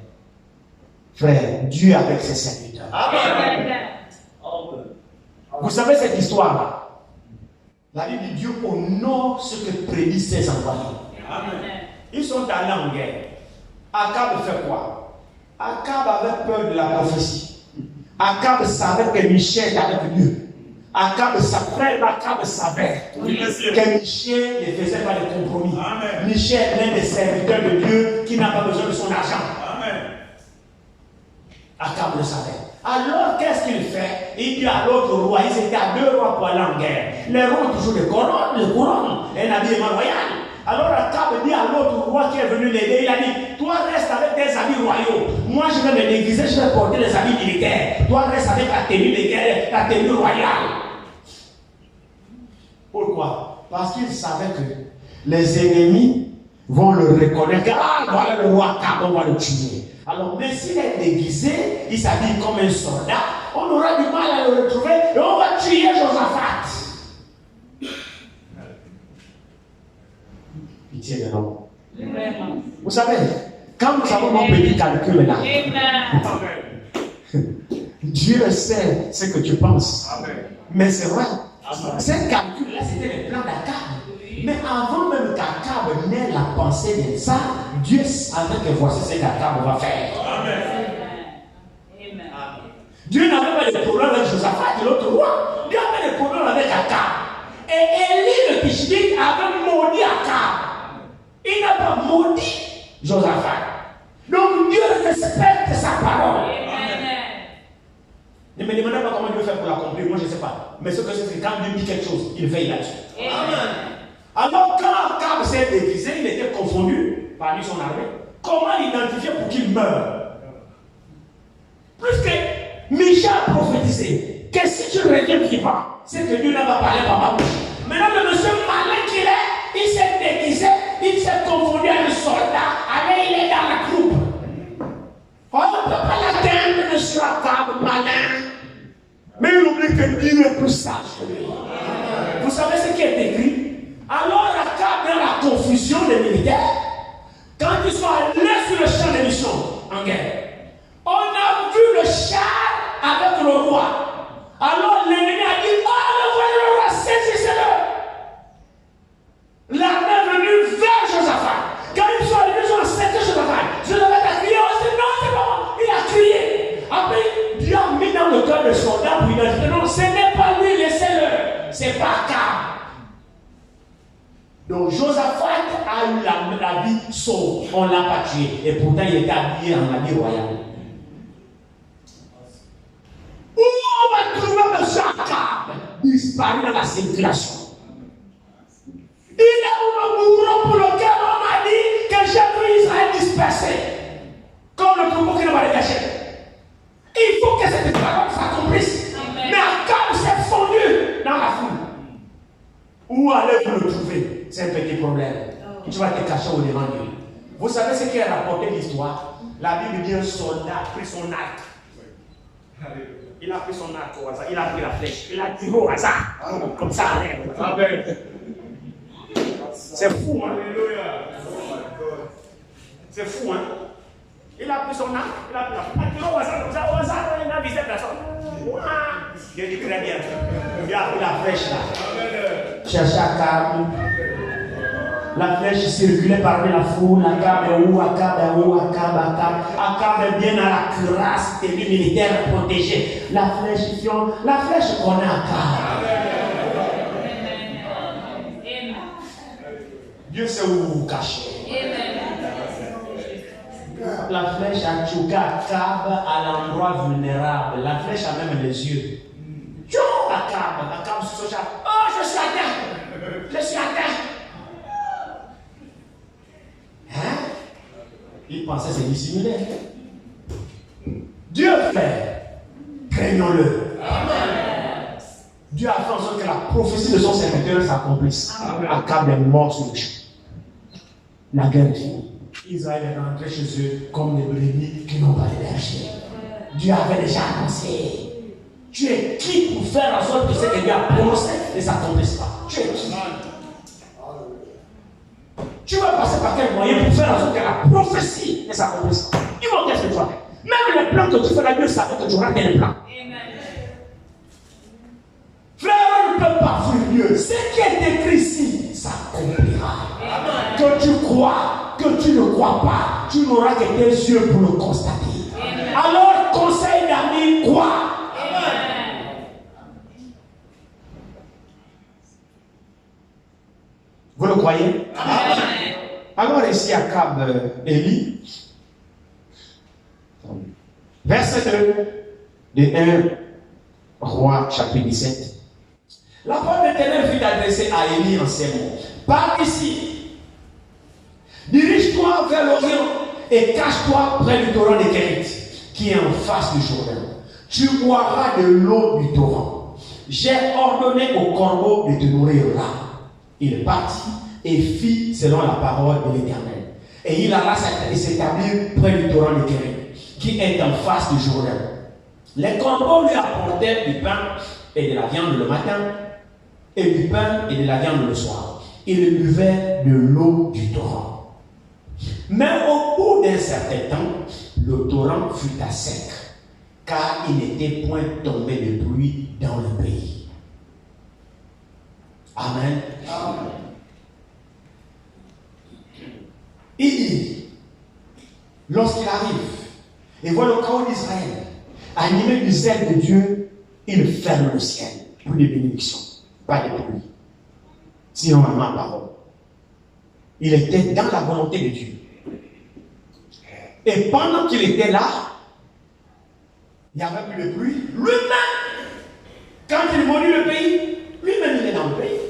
Frère, Dieu avec ses serviteurs. Amen. Vous savez cette histoire-là? La Bible dit Dieu honore ce que prédisent ses envoyés. Ils sont allés en guerre. Akab fait quoi? Akab avait peur de la prophétie. Akab savait que Michel était avec Dieu. Akab savait que Michel ne faisait pas de compromis. Amen. Michel est l'un des serviteurs de Dieu qui n'a pas besoin de son argent. Amen. Akab le savait. Alors qu'est-ce qu'il fait? Il dit à l'autre roi, ils étaient à 2 rois pour aller en guerre. Les rois ont toujours des couronnes, un habillement royal. Alors Akab dit à l'autre roi qui est venu l'aider, il a dit, toi reste avec tes habits royaux. Moi je vais me déguiser, je vais porter les habits militaires. Toi reste avec ta tenue de guerre, ta tenue royale. Pourquoi? Parce qu'il savait que les ennemis vont le reconnaître. Ah, voilà le roi Akab, on va le tuer. Alors, mais s'il est déguisé, il s'habille comme un soldat, on aura du mal à le retrouver et on va tuer Josaphat. Pitié de l'homme. Vous savez, quand nous avons nos petits calculs là, Dieu sait ce que tu penses. Amen. Mais c'est vrai. Ces calculs-là, c'était le plan d'Akab. Mais avant même qu'Akab n'ait la pensée de ça, Dieu savait que voici ce qu'Akab va faire. Amen. Dieu n'avait pas de problème avec Josaphat et l'autre roi. Dieu avait des problèmes avec Akab. Et Élie le Tishbite avait maudit Akab. Il n'a pas maudit Josaphat. Donc Dieu respecte sa parole. Ne me demandez pas comment Dieu fait pour l'accomplir, moi je ne sais pas. Mais ce que c'est que quand Dieu dit quelque chose, il veille là-dessus. Amen. Alors quand Akab s'est déguisé, il était confondu parmi son armée. Comment l'identifier pour qu'il meure? Plus que Michel a prophétisé que si tu reviens vivant, c'est que Dieu n'a pas parlé par ma bouche. Maintenant le monsieur malin qu'il est, il s'est déguisé, il s'est confondu avec le soldat, alors il est dans la troupe. On ne peut pas l'atteindre, monsieur Akab, malin. Mais il oublie que Dieu est plus sage que lui. Vous savez ce qui est écrit? Alors Akab, dans la confusion des militaires, quand ils sont allés sur le champ de mission en guerre, on a vu le char avec le roi. Alors l'ennemi a dit, oh, voyez le roi, saisissez-le. L'armée est venue vers Josaphat. Quand ils sont arrivés, ils ont accepté Josaphat. Josaphat a crié, oh, c'est non, c'est bon. Il a crié. Après, Dieu a mis dans le cœur de soldat pour identifier, non, ce n'est pas lui, laissez-le. C'est pas Akab. Donc Josaphat a eu la vie sauve, on ne l'a pas tué. Et pourtant il était habillé en habit royal. Où on va trouver M. Akab disparu dans la circulation? Il est un mouvement pour lequel on a dit que j'ai vu Israël dispersé. Comme le troupeau qui n'a pas de cachet. Il faut que cette parole s'accomplisse. Mais Akab s'est fondu dans la foule. Où allez-vous le trouver? C'est un petit problème. Tu vas te cacher au devant de lui. Vous savez ce qui est rapporté de l'histoire? La Bible dit un soldat a pris son arc. Il a pris son arc au hasard. Il a pris la flèche. Il a tiré au hasard. Comme ça, Amen. c'est fou, hein? Alléluia. C'est fou, hein? Il a pris son arc. Il a pris la flèche. Il a tiré au hasard comme ça. Au hasard, il a visé personne. Dieu dit très bien. Il a pris la flèche là. Cherchez Akab. La flèche circulait parmi la foule. Akab est où? Akab est où? Akab est bien dans la cuirasse, tenue militaire protégée. La flèche connaît Akab. Dieu sait où vous vous cachez. La flèche a choqué Akab à l'endroit vulnérable. La flèche a même les yeux. Akab sur son chat. Oh, je suis atteint. Je suis atteint. Hein? Il pensait se dissimuler. Dieu fait. Craignons-le. Dieu a fait en sorte que la prophétie de son serviteur s'accomplisse. Akab est mort sur le champ. La guerre est finie. Israël est rentré chez eux comme des brebis qui n'ont pas de berger. Dieu avait déjà annoncé. Tu es qui pour faire en sorte que ce que Dieu a prononcé ne s'accomplisse pas? Tu es qui? Tu vas passer par quel moyen pour faire en sorte que la prophétie ne s'accomplisse pas? Ils vont qu'est-ce que tu vas faire? Même les plans que tu fais là, Dieu savait que tu auras des plans. Frère, ne peut pas faire mieux. Ce qui est écrit ici s'accomplira. Que tu crois, que tu ne crois pas, tu n'auras que tes yeux pour le constater. Alors, conseil d'amis, crois. Vous le croyez? Alors ici Akab, Élie, verset 2 de 1 Roi chapitre 17. La parole de l'Éternel fut adressée à Élie en ces mots. Pars ici, dirige-toi vers l'Orient et cache-toi près du torrent de Kérit, qui est en face du Jourdain. Tu boiras de l'eau du torrent. J'ai ordonné au corbeau de te nourrir là. Il partit et fit selon la parole de l'Éternel. Et il alla s'établir près du torrent de Kérit, qui est en face du Jourdain. Les corbeaux lui apportaient du pain et de la viande le matin, et du pain et de la viande le soir. Il buvait de l'eau du torrent. Mais au bout d'un certain temps, le torrent fut à sec, car il n'était point tombé de pluie dans le pays. Amen. Amen. Il dit, lorsqu'il arrive et voit le chaos d'Israël, animé du zèle de Dieu, il ferme le ciel pour des bénédictions, pas de pluie. Sinon, ma parole. Il était dans la volonté de Dieu. Et pendant qu'il était là, il n'y avait plus de pluie. Lui-même, quand il maudit le pays, lui-même il est dans le pays.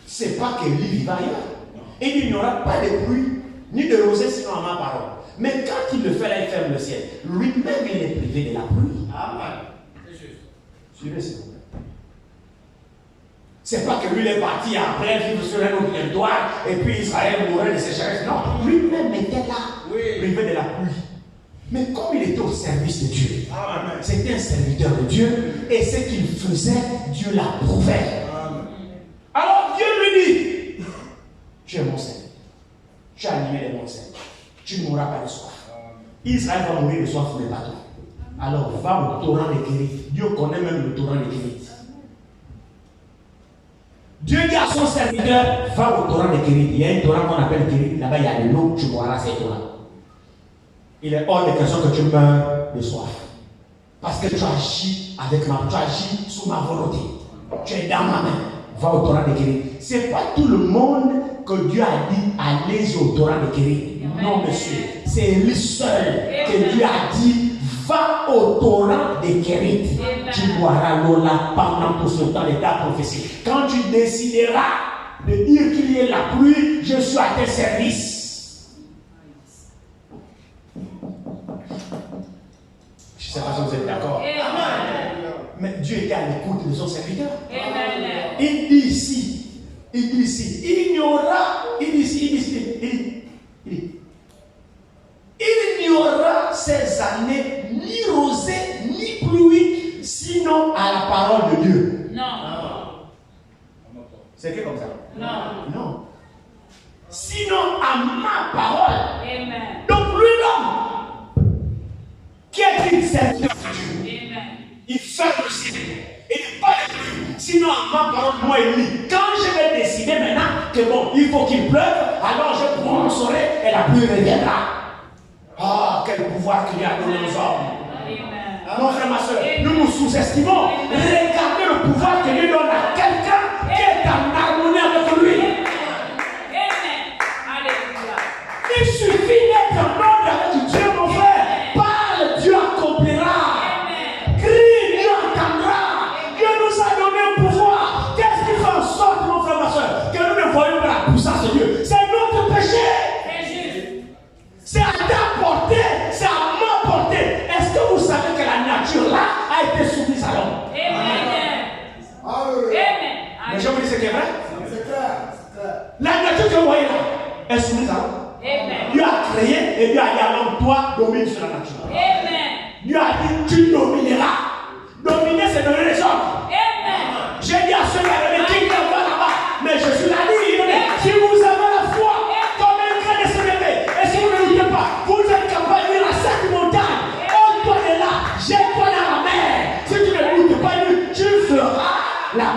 C'est pas qu'il vit ailleurs. Et il n'y aura pas de pluie, ni de rosée, sinon à ma parole. Mais quand il le fait là, il ferme le ciel. Lui-même, il est privé de la pluie. Amen. C'est juste. Suivez, s'il vous plaît. C'est pas que lui il est parti après vivre sur un autre territoire et puis Israël mourait de sécheresse. Non, lui-même était là, privé de la pluie. Mais comme il était au service de Dieu, c'était un serviteur de Dieu et ce qu'il faisait, Dieu l'approuvait. Alors Dieu lui dit, tu es mon serviteur, tu es animé de mon serviteur, tu ne mourras pas de soif. Israël va mourir de soif, mais pas toi. Alors va au torrent de Kérit. Dieu connaît même le torrent de Kérit. Dieu dit à son serviteur, va au torrent de Kérit. Il y a un torrent qu'on appelle Kérit. Là-bas, il y a de l'eau, tu boiras ces torrents. Il est hors de question que tu meurs de soif. Parce que tu agis avec tu agis sous ma volonté. Tu es dans ma main. Va au torrent de Kérit. Ce n'est pas tout le monde que Dieu a dit, allez au torrent de Kérit. Non, monsieur. C'est lui seul que Dieu a dit, va au torrent de Kérit. Tu boiras l'eau là pendant tout ce temps de ta prophétie. Quand tu décideras de dire qu'il y ait la pluie, je suis à tes services. Je ne sais pas si vous êtes d'accord. Mais Dieu était à l'écoute de son serviteur. Il dit ici, il n'y aura, il n'y aura ces années ni rosée ni pluie, sinon à la parole de Dieu. Non. C'est que comme ça? Non. Non. Sinon à ma parole. Amen. Donc lui l'homme qui est une serviteur de Dieu, il ferme le ciel et il pas de pluie. Sinon à ma parole, moi et lui. Quand je vais décider maintenant que bon, il faut qu'il pleuve, alors je prononcerai et la pluie reviendra. Ah, quel pouvoir qu'il y a dans nos hommes. Mon frère, ma soeur, nous nous sous-estimons. Regardez le pouvoir que Dieu donne à quelqu'un qui est en harmonie avec lui. Il suffit d'être en ordre avec Dieu, mon frère. Parle, Dieu accomplira. Crie, Dieu entendra. Dieu nous a donné un pouvoir. Qu'est-ce qui fait en sorte, mon frère, ma soeur, que nous ne voyons pas la puissance de Dieu? C'est notre péché. C'est à ta portée, c'est à ma portée. Est-ce que vous savez que la nature là a été soumise à l'homme? Mais je vous dis ce qui est vrai. C'est clair. La nature que vous voyez là est soumise à l'homme. Dieu a créé et Dieu a dit à l'homme, toi, domine sur la nature. Dieu a dit, tu domineras. Dominer, c'est donner les ordres. J'ai dit à ceux qui avaient dit qu'il y a là-bas, mais je suis là, si vous avez la foi, comme un grain de sénévé, et si vous ne doutez pas, vous êtes capable de dire à cette montagne, ôte-toi de là, jette-toi dans la mer. Si tu ne doutes pas, tu feras la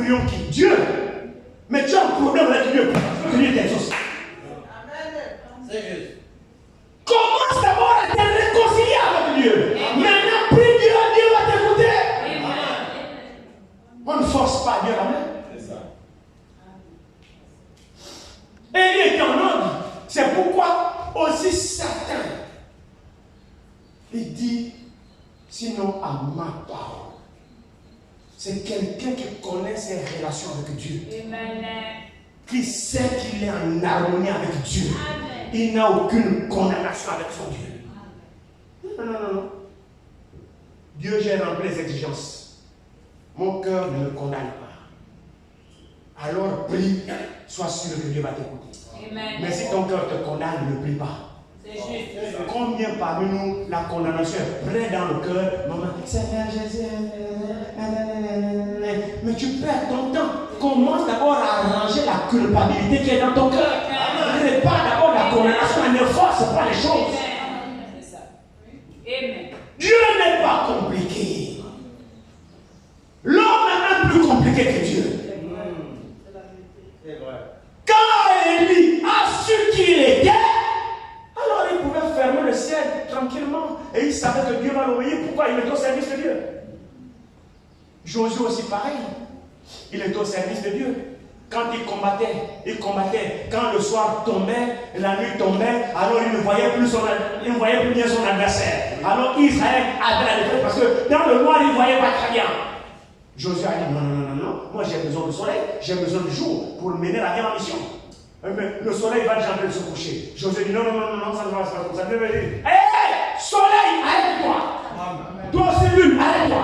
prions qui? Dieu. Mais tu as un problème avec Dieu. Pourquoi tu veux que Dieu t'exauce? C'est juste. Commence d'abord à te réconcilier avec Dieu. Maintenant, prie Dieu, Dieu va t'écouter. On ne force pas Dieu, amen. C'est ça. Et il est en ordre. C'est pourquoi aussi Satan, il dit, sinon à ma parole. C'est quelqu'un qui connaît ses relations avec Dieu. Qui sait qu'il est en harmonie avec Dieu. Il n'a aucune condamnation avec son Dieu. Non. Dieu, j'ai rempli les exigences. Mon cœur ne me condamne pas. Alors prie, sois sûr que Dieu va t'écouter. Mais si ton cœur te condamne, ne prie pas. Combien parmi nous la condamnation est près dans le cœur? Maman, Seigneur Jésus, mais tu perds ton temps. Commence d'abord à arranger la culpabilité qui est dans ton cœur. Répare d'abord la condamnation, ne force pas les choses. Dieu n'est pas compliqué. L'homme est même plus compliqué que Dieu. C'est vrai. Quand Élie a su qui il était, alors il pouvait fermer le ciel tranquillement. Et il savait que Dieu va l'obéir. Pourquoi? Il est au service de Dieu. Josué aussi pareil. Il est au service de Dieu. Quand il combattait. Quand le soir tombait, la nuit tombait, alors il ne voyait plus bien son adversaire. Alors Israël avait la défaite parce que dans le noir, il ne voyait pas très bien. Josué a dit non. Moi j'ai besoin du soleil, j'ai besoin du jour pour mener la guerre en mission. Mais le soleil va jamais se coucher. Josué dit non, ça ne va pas comme ça. Dieu va dire, hé, soleil, arrête-toi. Toi aussi, lune, arrête-toi.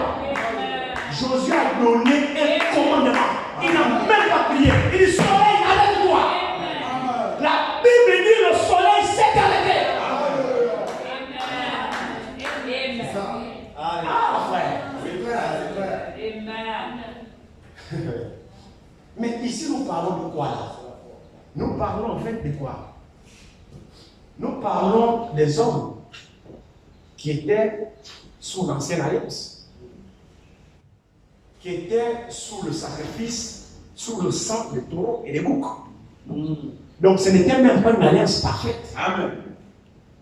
Josué a donné un commandement. Il n'a même pas prié. Il dit, soleil, arrête-toi. La Bible dit, le soleil s'est arrêté. Ah, frère. Mais ici, nous parlons de quoi là? Nous parlons en fait de quoi? Nous parlons des hommes qui étaient sous l'ancienne alliance, qui étaient sous le sacrifice, sous le sang des taureaux et des boucs. Donc ce n'était même pas une alliance parfaite. Amen.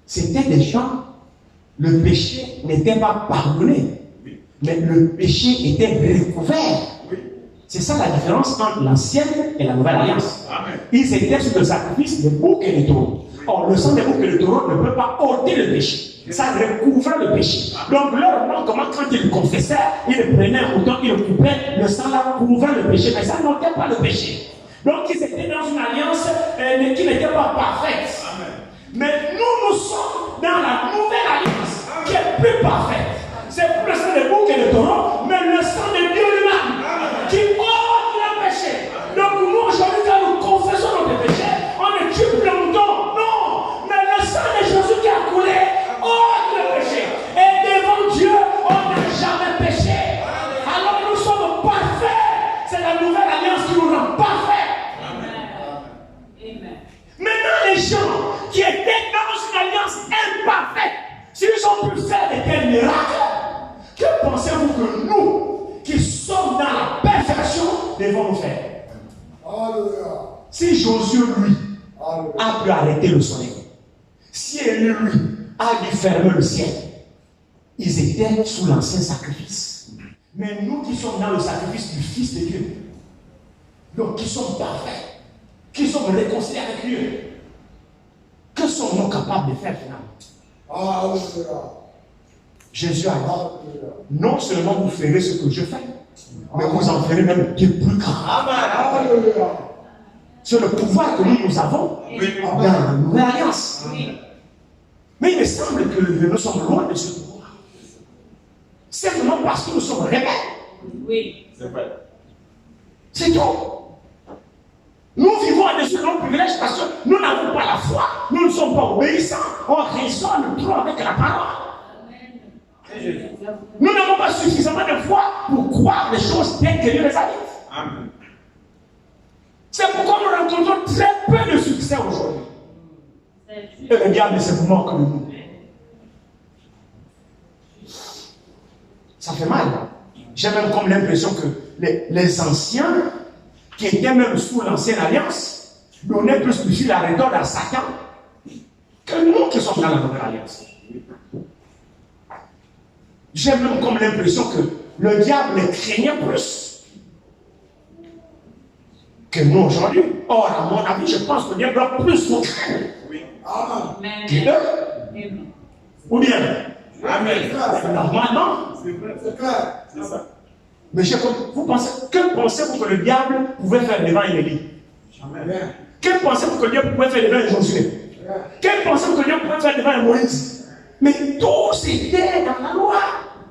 C'était des gens, le péché n'était pas pardonné, mais le péché était recouvert. C'est ça la différence entre l'ancienne et la nouvelle alliance. Amen. Ils étaient sur le sacrifice des boucs et des taureaux. Or, le sang des boucs et des taureaux ne peut pas ôter le péché. Ça recouvrait le péché. Donc, leur manquement, quand ils confessaient, ils prenaient un mouton, ils le coupaient, le sang là couvrait le péché, mais ça n'ôtait pas le péché. Donc, ils étaient dans une alliance qui n'était pas parfaite. Amen. Mais nous sommes dans la nouvelle alliance qui est plus parfaite. C'est plus le sang des boucs et des taureaux, mais le sang de Dieu lui-même qui ôte le péché. Donc nous aujourd'hui, quand nous confessons notre péché, on ne tue plus le mouton. Non, mais le sang de Jésus qui a coulé ôte le péché. Et devant Dieu, on n'a jamais péché. Alors nous sommes parfaits. C'est la nouvelle alliance qui nous rend parfaits. Maintenant, les gens qui étaient dans une alliance imparfaite, s'ils ont pu faire de tels miracles, que pensez-vous que nous, qui sommes dans la perfection, devons nous faire? Alléluia. Si Josué, lui, Alléluia. a pu arrêter le soleil, si Élie, lui, a dû fermer le ciel, ils étaient sous l'ancien sacrifice. Mais nous qui sommes dans le sacrifice du Fils de Dieu, donc qui sommes parfaits, qui sommes réconciliés avec Dieu, que sommes-nous capables de faire finalement? Alléluia. Jésus a dit, Alléluia. non seulement vous ferez ce que je fais, mais vous en ferez même de plus grand. Alléluia. C'est le pouvoir que nous avons dans la nouvelle alliance. Mais il me semble que nous sommes loin de ce pouvoir. Simplement parce que nous sommes rebelles. Oui. C'est vrai. C'est tout. Nous vivons à dessus de nos privilèges parce que nous n'avons pas la foi. Nous ne sommes pas obéissants. On raisonne trop avec la parole. C'est juste. Nous n'avons pas suffisamment de foi pour croire les choses telles que Dieu les a dites. Amen. C'est pourquoi nous rencontrons très peu de succès aujourd'hui. Et le diable se moque de nous. Ça fait mal. J'ai même comme l'impression que les anciens, qui étaient même sous l'ancienne alliance, donnaient plus la rétorte à Satan que nous qui sommes dans la nouvelle alliance. J'ai même comme l'impression que le diable les craignait plus que nous aujourd'hui. Or, à mon avis, je pense que le diable doit plus nous craindre que eux. Ou bien, normalement, C'est clair. C'est ça. mais que pensez-vous que le diable pouvait faire devant Élie? Bien. Que pensez-vous que le diable pouvait faire devant Josué? Que pensez-vous que le diable pouvait faire devant Moïse? Mais tout c'était dans la loi.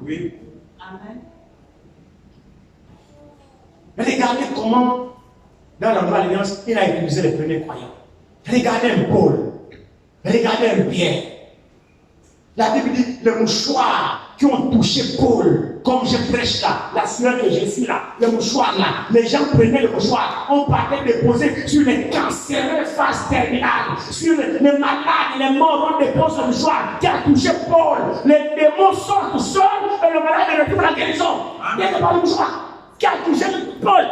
Oui. Amen. Regardez comment, dans la nouvelle alliance, il a utilisé les premiers croyants. Regardez un Paul. Regardez un Pierre. La Bible dit les mouchoirs qui ont touché Paul, comme je prêche là, la sueur que je suis là, les mouchoirs là, les gens prenaient le mouchoir, on partait déposer sur les cancéreux phase terminale, sur les malades, les morts, on dépose le mouchoir qui a touché Paul. Les démons sortent du sol et le malade retrouve la guérison. Il n'y a pas le mouchoir qui a touché Paul.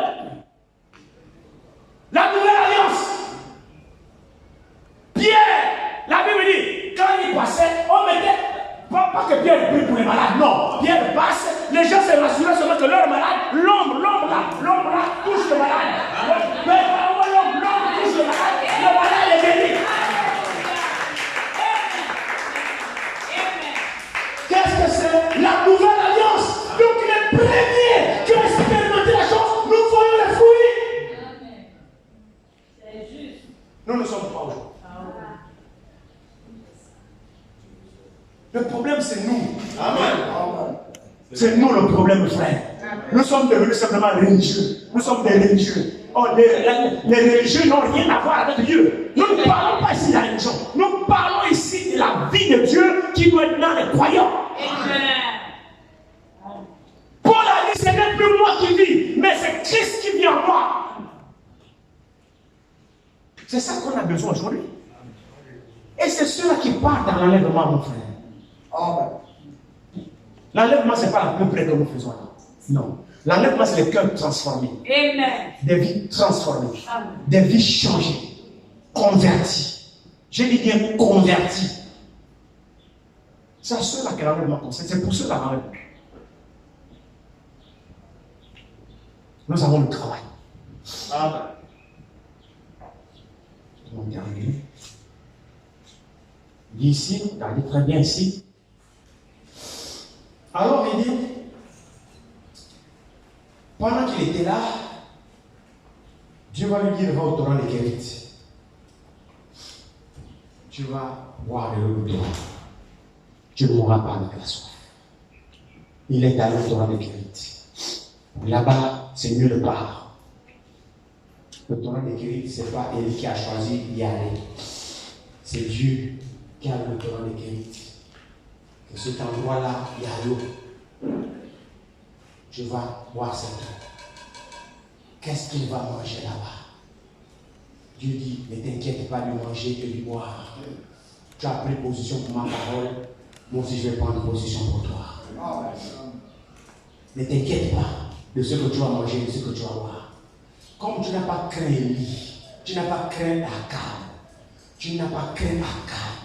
La nouvelle alliance. Pierre, la Bible dit, quand il passait, on mettait, pas que Pierre prie pour les malades, non. Pierre passe, les gens se rassuraient seulement que leur malade, l'ombre là, touche le malade. L'ombre touche le malade est guéri. Qu'est-ce que c'est? La nouvelle alliance. Donc les premiers qui ont expérimenté la chose, nous voyons les fruits. C'est juste. Nous ne sommes pas aujourd'hui. Le problème, c'est nous. Amen. C'est nous le problème, frère. Nous sommes devenus simplement religieux. Nous sommes des religieux. Oh, les religieux n'ont rien à voir avec Dieu. Nous ne parlons pas ici de la religion. Nous parlons ici de la vie de Dieu qui doit être dans les croyants. Amen. Paul a dit, ce n'est plus moi qui vis, mais c'est Christ qui vit en moi. C'est ça qu'on a besoin aujourd'hui. Et c'est ceux-là qui partent dans l'enlèvement, mon frère. Amen. L'enlèvement, ce n'est pas la peu près que nous faisons. Non. L'enlèvement, c'est les cœurs transformés. Amen. Des vies transformées. Amen. Des vies changées. Converties. Je dis bien converties. C'est à ceux-là que l'enlèvement concerne. C'est pour ceux-là l'enlèvement. Nous avons le travail. Amen. On va terminer. Il dit ici, regardez très bien ici. Alors il dit, pendant qu'il était là, Dieu va lui dire, va au torrent des Kérites. Tu vas boire de l'eau du torrent. Tu ne mourras pas avec la soif. Il est allé au torrent des Kérites. Là-bas, c'est mieux de part. Le torrent des Kérites, ce n'est pas elle qui a choisi d'y aller. C'est Dieu qui a le torrent des Kérites. Que cet endroit-là, il y a l'eau. Tu vas boire cette eau. Qu'est-ce qu'il va manger là-bas? Dieu dit, ne t'inquiète pas de manger et de boire. Tu as pris position pour ma parole. Moi aussi, je vais prendre position pour toi. Ne t'inquiète pas de ce que tu vas manger et de ce que tu vas boire. Comme tu n'as pas craint Élie, tu n'as pas craint Akab, tu n'as pas craint Akab,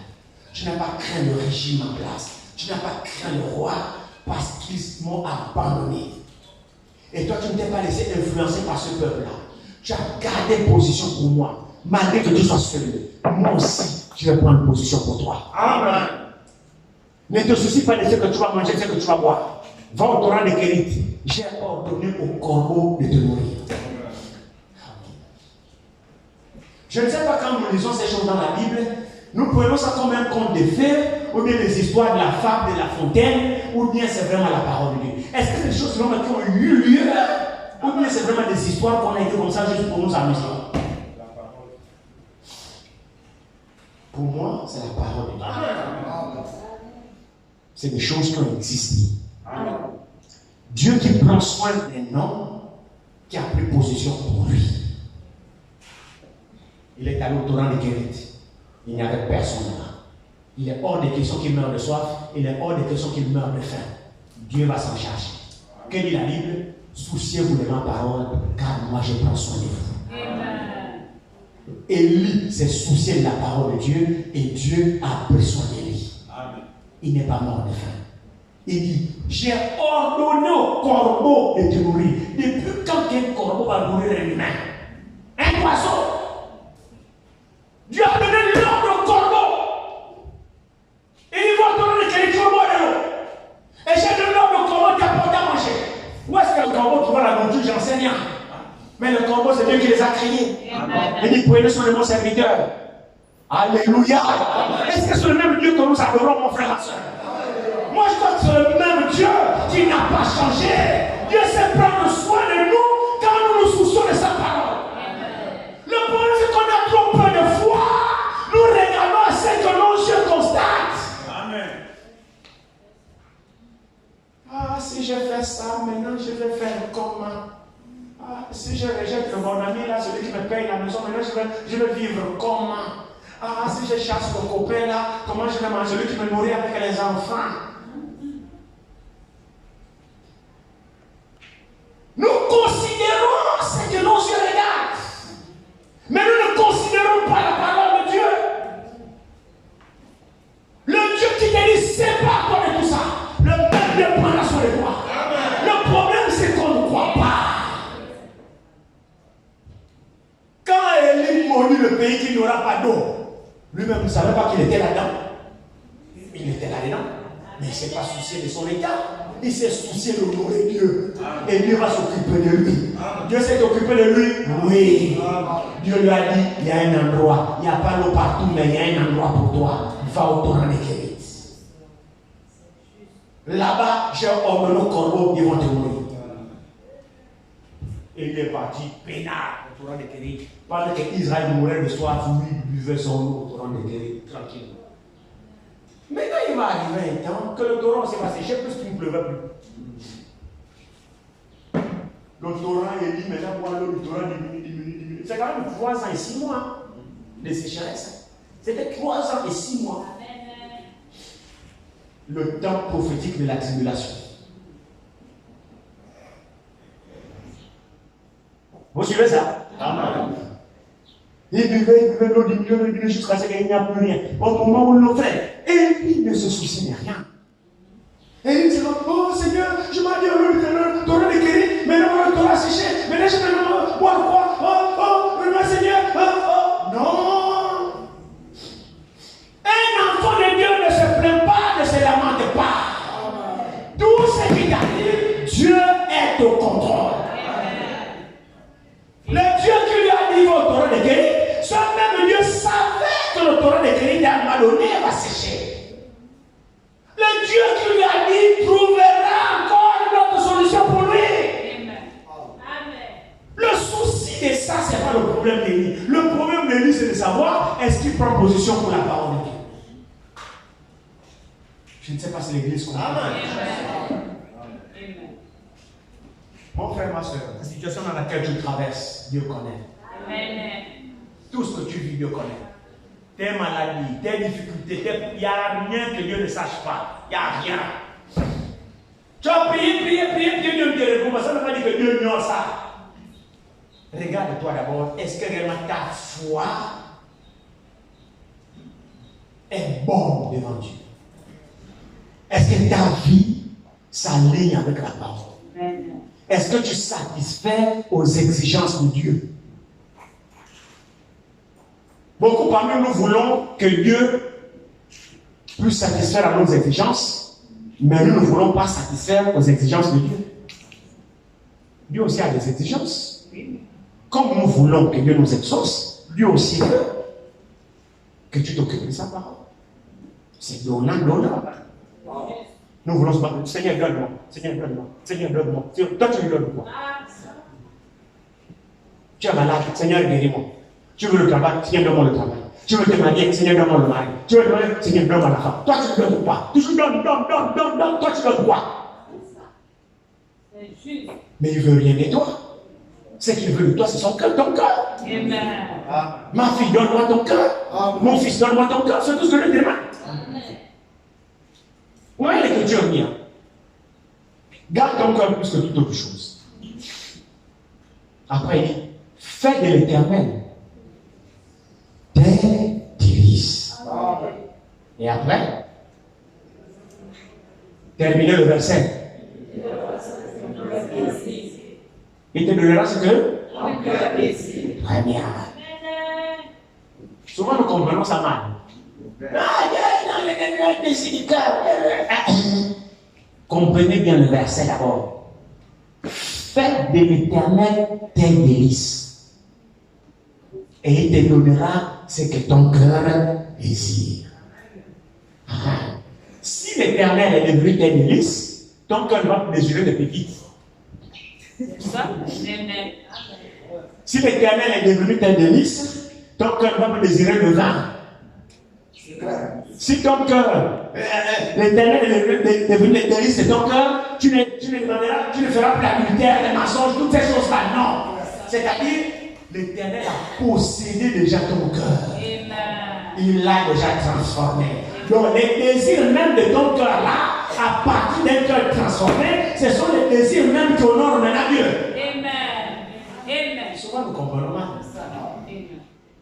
tu n'as pas craint le régime en place, tu n'as pas craint le roi parce qu'ils m'ont abandonné. Et toi, tu ne t'es pas laissé influencer par ce peuple-là. Tu as gardé position pour moi, malgré que tu sois seul. Moi aussi, je vais prendre position pour toi. Amen. Ne te soucie pas de ce que tu vas manger, de ce que tu vas boire. Va au torrent des Kérites. J'ai ordonné au corbeau de te nourrir. Je ne sais pas quand nous lisons ces choses dans la Bible, nous prenons ça comme un conte de fées, ou bien des histoires de la fable de la fontaine, ou bien c'est vraiment la parole de Dieu. Est-ce que les choses qui ont eu lieu, ou bien c'est vraiment des histoires qu'on a été comme ça juste pour nous amuser? Pour moi, c'est la parole de Dieu. C'est des choses qui ont existé. Dieu qui prend soin d'un homme qui a pris position pour lui. Il est allé au torrent des Kérites. Il n'y avait personne là. Il est hors de question qu'il meure de soif. Il est hors de question qu'il meure de faim. Dieu va s'en charger. Que dit la Bible? Souciez-vous de ma parole, car moi je prends soin de vous. Amen. Élie s'est soucié de la parole de Dieu et Dieu a pris soin d'Élie. Amen. Il n'est pas mort de faim. Il dit, j'ai ordonné au corbeau de te nourrir. Depuis quand un corbeau va nourrir un humain? Un poisson. Dieu a donné l'ordre au corbeau. Et il va te donner quelque chose de l'eau. Et j'ai donné l'ordre au corbeau d'apporter à manger. Où est-ce que le corbeau trouve la nourriture? J'enseigne rien. Mais le corbeau, c'est Dieu qui les a créés. Il dit, prenez soin de mon serviteur. Alléluia. Est-ce que c'est le même Dieu que nous adorons, mon frère et soeur? Moi, je crois que c'est le même Dieu qui n'a pas changé. Dieu sait prendre soin de nous quand nous nous soucions de sa parole. Le problème, c'est qu'on a trop peu de foi. Nous regardons à ce que nos yeux constatent. Amen. Ah, si je fais ça, maintenant je vais faire comment? Ah, si je rejette mon ami là, celui qui me paye la maison, maintenant je vais vivre comment? Ah, si je chasse mon copain là, comment je vais manger? Celui qui me nourrit avec les enfants. Nous considérons ce que nos yeux regardent. Mais nous ne considérons pas la parole de Dieu. Le Dieu qui te dit, sépare-toi de tout ça. Le même Dieu prendra soin de toi. Le problème, c'est qu'on ne croit pas. Quand Élie maudit le pays qui n'aura pas d'eau, lui-même ne savait pas qu'il était là-dedans. Il était là-dedans. Mais il ne s'est pas soucié de son état. Il s'est soucié de honorer Dieu. Et Dieu va s'occuper de lui. Dieu s'est occupé de lui. Oui. Dieu lui a dit, il y a un endroit. Il n'y a pas l'eau partout, mais il y a un endroit pour toi. Va au torrent des Kérites. Là-bas, j'ai ordonné au corbeau, ils vont te mourir. Et il est parti, peinard, au torrent des Kérites. Pendant qu'Israël mourait de soif, lui buvait son eau au torrent des Kérites, tranquille. Maintenant, il va arriver un temps que le torrent s'est pas séché plus qu'il ne pleuvait plus. Le torrent est dit, maintenant, pour l'eau du torrent diminue. C'est quand même 3 ans et 6 mois de sécheresse. C'était 3 ans et 6 mois. Le temps prophétique de la tribulation. Vous suivez ça? Amen. Il buvait l'eau diminuer jusqu'à ce qu'il n'y a plus rien. Au moment où il le fait, et il ne se soucie de rien. Et il dit, oh Seigneur, je m'en dis à l'eau du torrent de Kérit, mais non, le torrent a séché, mais là je vais boire quoi? Oh, Seigneur, non. Un enfant de Dieu ne se plaint pas, ne se lamente pas. Tout ce qui t'arrive, Dieu est au contrôle. Le Dieu qui lui a dit au torrent de Kérit, ce même Dieu savait que le torrent de Kérit à un moment donné va sécher. Le Dieu qui lui a dit trouvera encore une autre solution pour lui. Amen. Le souci de ça, ce n'est pas le problème d'Élie. Le problème d'Élie, c'est de savoir est-ce qu'il prend position pour la parole de Dieu. Je ne sais pas si l'église comprend. Amen. Mon frère, ma soeur, la situation dans laquelle tu traverses, Dieu connaît. Amen. Tout ce que tu vis, Dieu connaît. Tes maladies, tes difficultés, il n'y a rien que Dieu ne sache pas. Il n'y a rien. Tu as prié, Dieu ne te répond pas. Ça ne veut pas dire que Dieu ignore ça. Regarde-toi d'abord. Est-ce que réellement ta foi est bonne devant Dieu? Est-ce que ta vie s'aligne avec la parole? Est-ce que tu satisfais aux exigences de Dieu? Beaucoup parmi nous voulons que Dieu puisse satisfaire à nos exigences, mais nous ne voulons pas satisfaire aux exigences de Dieu. Dieu aussi a des exigences. Comme nous voulons que Dieu nous exauce, Dieu aussi veut que tu t'occupes de sa parole. C'est donnant. Nous voulons se battre. Seigneur, donne-moi. Seigneur, donne-moi. Seigneur, donne-moi. Toi, tu lui donnes quoi? Tu es malade. Seigneur, guéris-moi. Tu veux le travail, Seigneur, donne-moi le travail. Tu veux te marier, Seigneur, donne-moi le mari. Tu veux te marier, Seigneur, donne-moi la femme. Toi, tu ne donnes pas. Toujours donne. Toi, tu donnes quoi? Mais il ne veut rien de toi. Ce qu'il veut de toi, c'est son cœur, ton cœur. Amen. Ma fille, donne-moi ton cœur. Mon fils, donne-moi ton cœur. C'est tout ce que je demande. Où est l'écriture mia? Garde ton cœur plus que toute autre chose. Après, il dit, fais de l'Éternel tes délices. Et après, terminez le verset. Il te donnera ce que? Très bien. Souvent nous comprenons ça mal. Comprenez bien le verset d'abord. Faites de l'Éternel tes délices. Et il te donnera ce que ton cœur désire. Si l'Éternel est devenu tes délices, ton cœur va désirer de petites. Si l'Éternel est devenu tes délices, ton cœur va désirer le vin. Si ton cœur, l'Éternel est devenu tes délices de ton cœur, tu ne feras plus l'adultère, les mensonges, toutes ces choses-là. Non. C'est-à-dire, l'Éternel a possédé déjà ton cœur. Il l'a déjà transformé. Donc, les désirs même de ton cœur là, à partir d'un cœur transformé, ce sont les désirs même qui honorent maintenant Dieu. Amen. Souvent nous comprenons mal.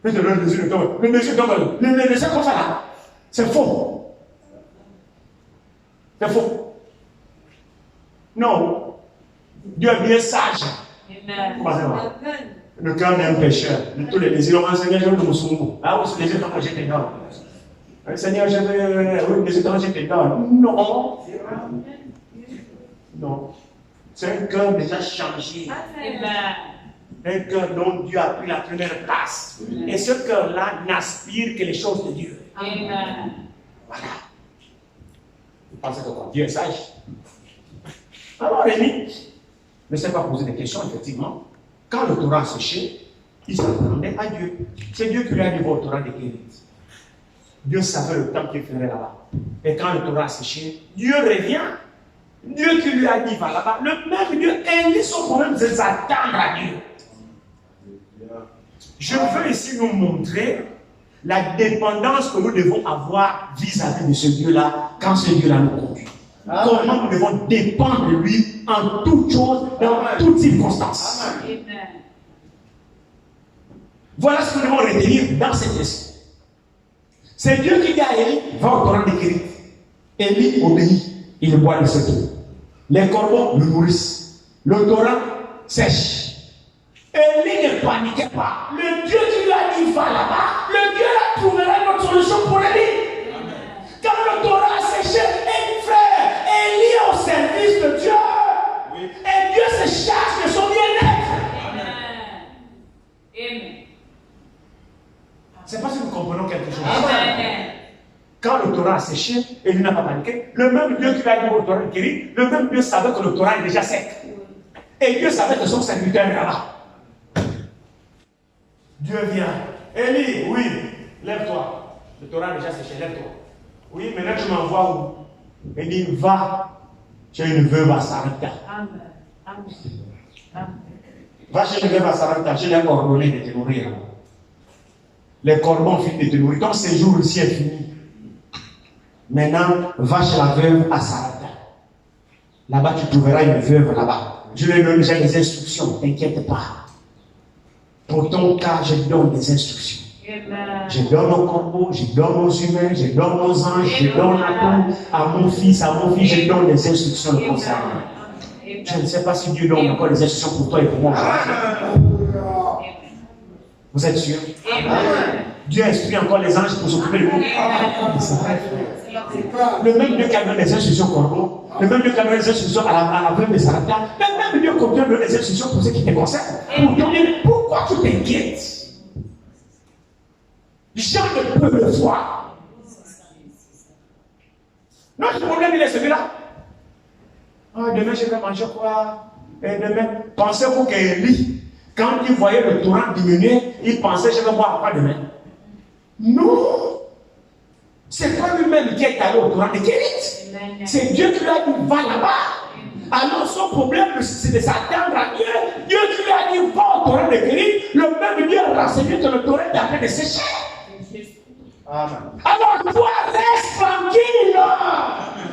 Le désir de ton cœur, le désir comme ça là, c'est faux. C'est faux. Non. Dieu est bien sage. Amen. Le cœur d'un pécheur. Tous les désirs, on Seigneur, je veux me soumettre. Ah oui, c'est les désirs que je te donne. Seigneur, je veux. Oui, les désirs que je te donne. Non. Non. C'est un cœur déjà changé. Un cœur dont Dieu a pris la première place. Et ce cœur-là n'aspire que les choses de Dieu. Amen. Voilà. Vous pensez que quoi? Dieu est sage. Alors, Rémi ne s'est pas posé des questions, effectivement. Quand le Torah a séché, il s'attendait à Dieu. C'est Dieu qui lui a dit au Torah de guérir. Dieu savait le temps qu'il ferait là-bas. Et quand le Torah a séché, Dieu revient. Dieu qui lui a dit va là-bas. Le même Dieu, Élie, son problème, c'est s'attendre à Dieu. Je veux ici nous montrer la dépendance que nous devons avoir vis-à-vis de ce Dieu-là quand ce Dieu-là nous conduit. Comment nous devons dépendre de lui en toutes choses, dans toutes circonstances. Amen. Voilà ce que nous devons retenir dans cette leçon. C'est Dieu qui dit à Élie, va au torrent de Kérit. Élie obéit, il boit de cette eau. Les corbeaux le nourrissent. Le torrent sèche. Élie ne paniquait pas. Le Dieu qui lui a dit, va là-bas, le Dieu là trouvera une autre solution pour Élie. Quand le torrent a séché, et frère, Élie est au service de Dieu. Oui. Et Dieu se charge de son bien-être. Amen. C'est pas si nous comprenons quelque chose. Amen. Quand le torrent a séché, Élie n'a pas paniqué. Le même Dieu qui lui a dit au torrent de Kérit, le même Dieu savait que le torrent est déjà sec. Et Dieu savait que son serviteur est là-bas. Dieu vient. Élie, oui, lève-toi. Le torrent a déjà séché, lève-toi. Oui, maintenant tu m'envoies où? Il dit, va chez une veuve à Sarepta. Amen. Va chez une veuve à Sarepta, je l'ai ordonné de te nourrir. Les corbeaux ont fini de te nourrir. Ton séjour ici est fini. Maintenant, va chez la veuve à Sarepta. Là-bas, tu trouveras une veuve là-bas. Je lui donne déjà des instructions, t'inquiète pas. Pour ton cas, je donne des instructions. Amen. Je donne aux corbeaux, je donne aux humains, je donne aux anges, je donne à mon fils, je donne des instructions le concernant. Je ne sais pas si Dieu donne encore des instructions pour toi et pour moi. Vous êtes sûr? Amen. Dieu instruit encore les anges pour s'occuper de vous. C'est vrai. Le même Dieu qui a donné des instructions au corbeau, le même Dieu qui a donné des instructions à la veuve de Sarepta, le même Dieu qui a donné des instructions pour ceux qui te concernent. Pourquoi tu t'inquiètes? Jean ne peut le voir. Notre problème, il est celui-là. Oh, demain, je vais manger quoi? Et demain, pensez-vous qu'Élie, quand il voyait le torrent diminuer, il pensait, je vais boire quoi demain? Non! C'est pas lui-même qui est allé au torrent de Kérit. C'est Dieu qui lui a dit, va là-bas. Alors son problème, c'est de s'attendre à Dieu. Dieu qui lui a dit, va au torrent de Kérit. Le même Dieu a renseigné que le torrent est en train de sécher. Amen. Alors toi, reste tranquille.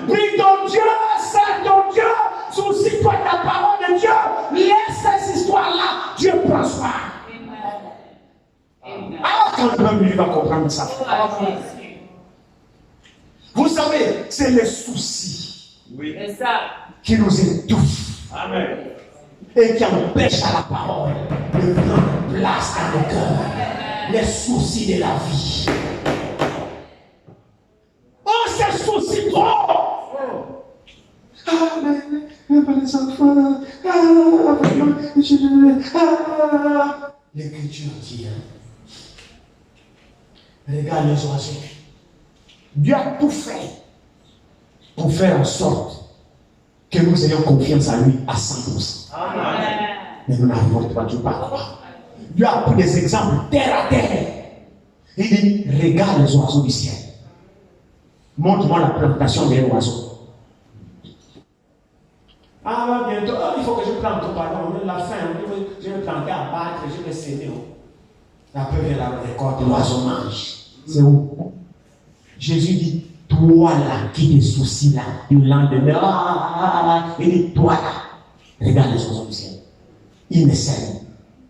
Prie ton Dieu, serre ton Dieu, sois Soucie-toi de la parole de Dieu. Laisse ces histoires-là. Dieu prend soin. Alors quand le peuple lui va comprendre ça. Vous savez, c'est les soucis qui nous étouffent. Amen. Et qui empêchent à la parole de prendre place dans nos cœurs. Les soucis de la vie. On se soucie trop. Ah, mais les enfants. L'Écriture dit, regarde les oiseaux. Dieu a tout fait pour faire en sorte que nous ayons confiance en lui à 100%. Amen. Mais nous n'arrivons pas du pas à croire. Dieu a pris des exemples terre à terre. Il dit, regarde les oiseaux du ciel. Montre-moi la plantation des oiseaux. Ah, bientôt, il faut que je plante, pardon, la fin, je vais planter à battre, je vais s'aimer. Après, vient la récolte, l'oiseau mange. C'est où? Jésus dit, toi là, qui te soucie là, du lendemain, il dit, toi là, regarde les oiseaux du ciel. Ils ne sèment,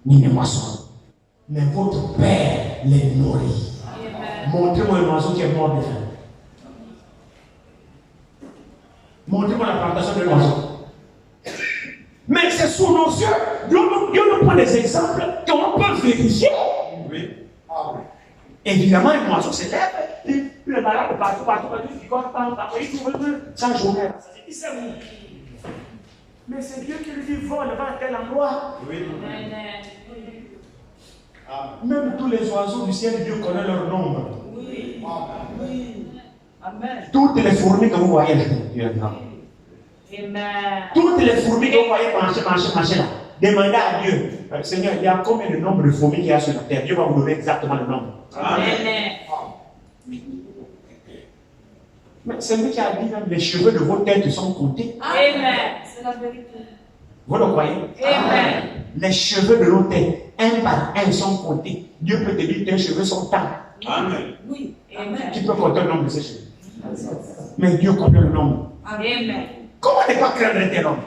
ni ne moissonnent. Mais votre Père les nourrit. Montrez-moi un oiseau qui est mort de faim. Montrez-moi la plantation de l'oiseau. Mais c'est sous nos yeux. Dieu nous prend des exemples qu'on peut vérifier. Oui. Évidemment, un oiseau se lève, il est malade partout, il compte il trouve sa journée. Il sait où. Mais c'est Dieu qui lui dit, vole, va à tel endroit. Oui. Même tous les oiseaux du ciel, Dieu connaît leur nombre. Oui. Amen. Toutes les fourmis que vous voyez là, Dieu est grand. Amen. Toutes les fourmis que vous voyez marcher là, demandez à Dieu, Seigneur, il y a combien de nombre de fourmis qu'il y a sur la terre? Dieu va vous donner exactement le nombre. Amen. Mais c'est lui qui a dit, les cheveux de vos têtes sont comptés. Amen. C'est la vérité. Vous le croyez? Amen. Les cheveux de nos têtes, un par un, sont comptés. Dieu peut te dire, tes cheveux sont tant. Amen. Oui. Amen. Qui peut compter le nombre de ses cheveux? Mais Dieu connaît le nombre. Amen. Comment ne pas craindre tes nombre?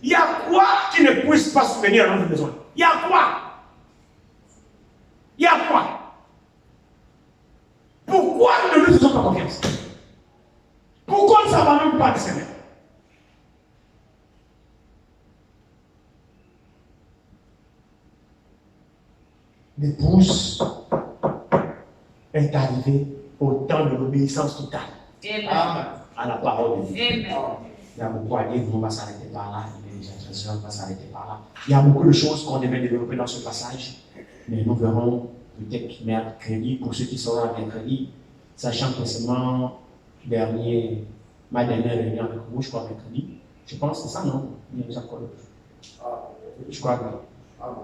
Il y a quoi qui ne puisse pas souvenir à notre besoin? Il y a quoi? Il y a quoi? Pourquoi nous ne lui faisons pas confiance? Pourquoi on ne s'en va même pas de Seigneur? L'épouse est arrivée au temps de l'obéissance totale. Amen. À la parole de Dieu. Amen. Il y a beaucoup à dire, on va s'arrêter par là, on va s'arrêter par là. Il y a beaucoup de choses qu'on devait développer dans ce passage, mais nous verrons peut-être mercredi, pour ceux qui seront à mercredi, sachant que c'est ma dernière réunion avec vous, je crois mercredi. Je pense que c'est ça, non? Il y a déjà quoi d'autre? Je crois que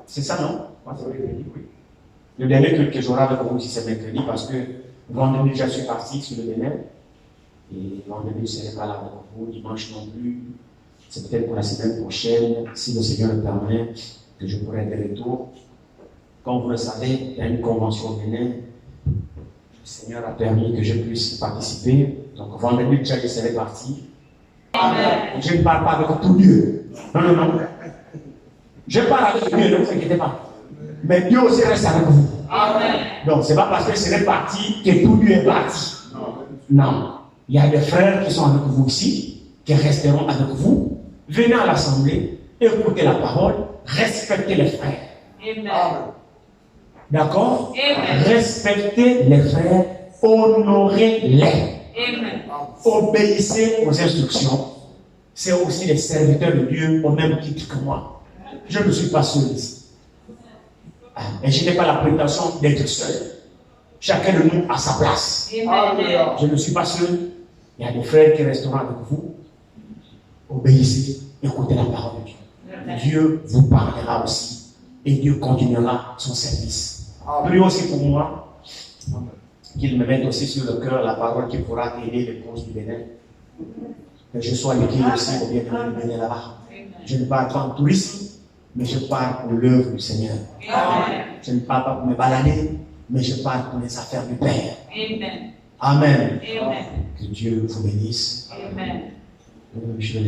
c'est ça, non? C'est mercredi, oui. Le dernier culte que j'aurai avec vous aussi, c'est mercredi, parce que vendredi, je suis parti sur le Bénin. Et vendredi, je ne serai pas là avec vous, dimanche non plus. C'est peut-être pour la semaine prochaine, si le Seigneur le permet, que je pourrai être de retour. Comme vous le savez, il y a une convention au Bénin. Le Seigneur a permis que je puisse y participer. Donc vendredi, je serai parti. Amen. Je ne parle pas avec tout Dieu. Non. Je parle avec Dieu, ne vous inquiétez pas. Mais Dieu aussi reste avec vous. Amen. Donc, ce n'est pas parce que je serai parti que tout Dieu est parti. Non. Il y a des frères qui sont avec vous ici, qui resteront avec vous. Venez à l'assemblée, écoutez la parole, respectez les frères. Amen. D'accord? Amen. Respectez les frères, honorez-les. Amen. Obéissez aux instructions. C'est aussi les serviteurs de Dieu au même titre que moi. Je ne suis pas seul ici. Et je n'ai pas la prétention d'être seul. Chacun de nous a sa place. Amen. Je ne suis pas seul. Il y a des frères qui resteront avec vous. Obéissez, écoutez la parole de Dieu. Amen. Dieu vous parlera aussi. Et Dieu continuera son service. Priez aussi pour moi. Qu'il me mette aussi sur le cœur la parole qui pourra aider les causes du Bénin. Que je sois utile aussi au bien du Bénin là-bas. Je ne parle pas en tourisme, mais je parle pour l'œuvre du Seigneur. Amen. Je ne parle pas pour me balader, mais je parle pour les affaires du Père. Amen. Amen. Amen. Que Dieu vous bénisse. Amen. Je vais laisser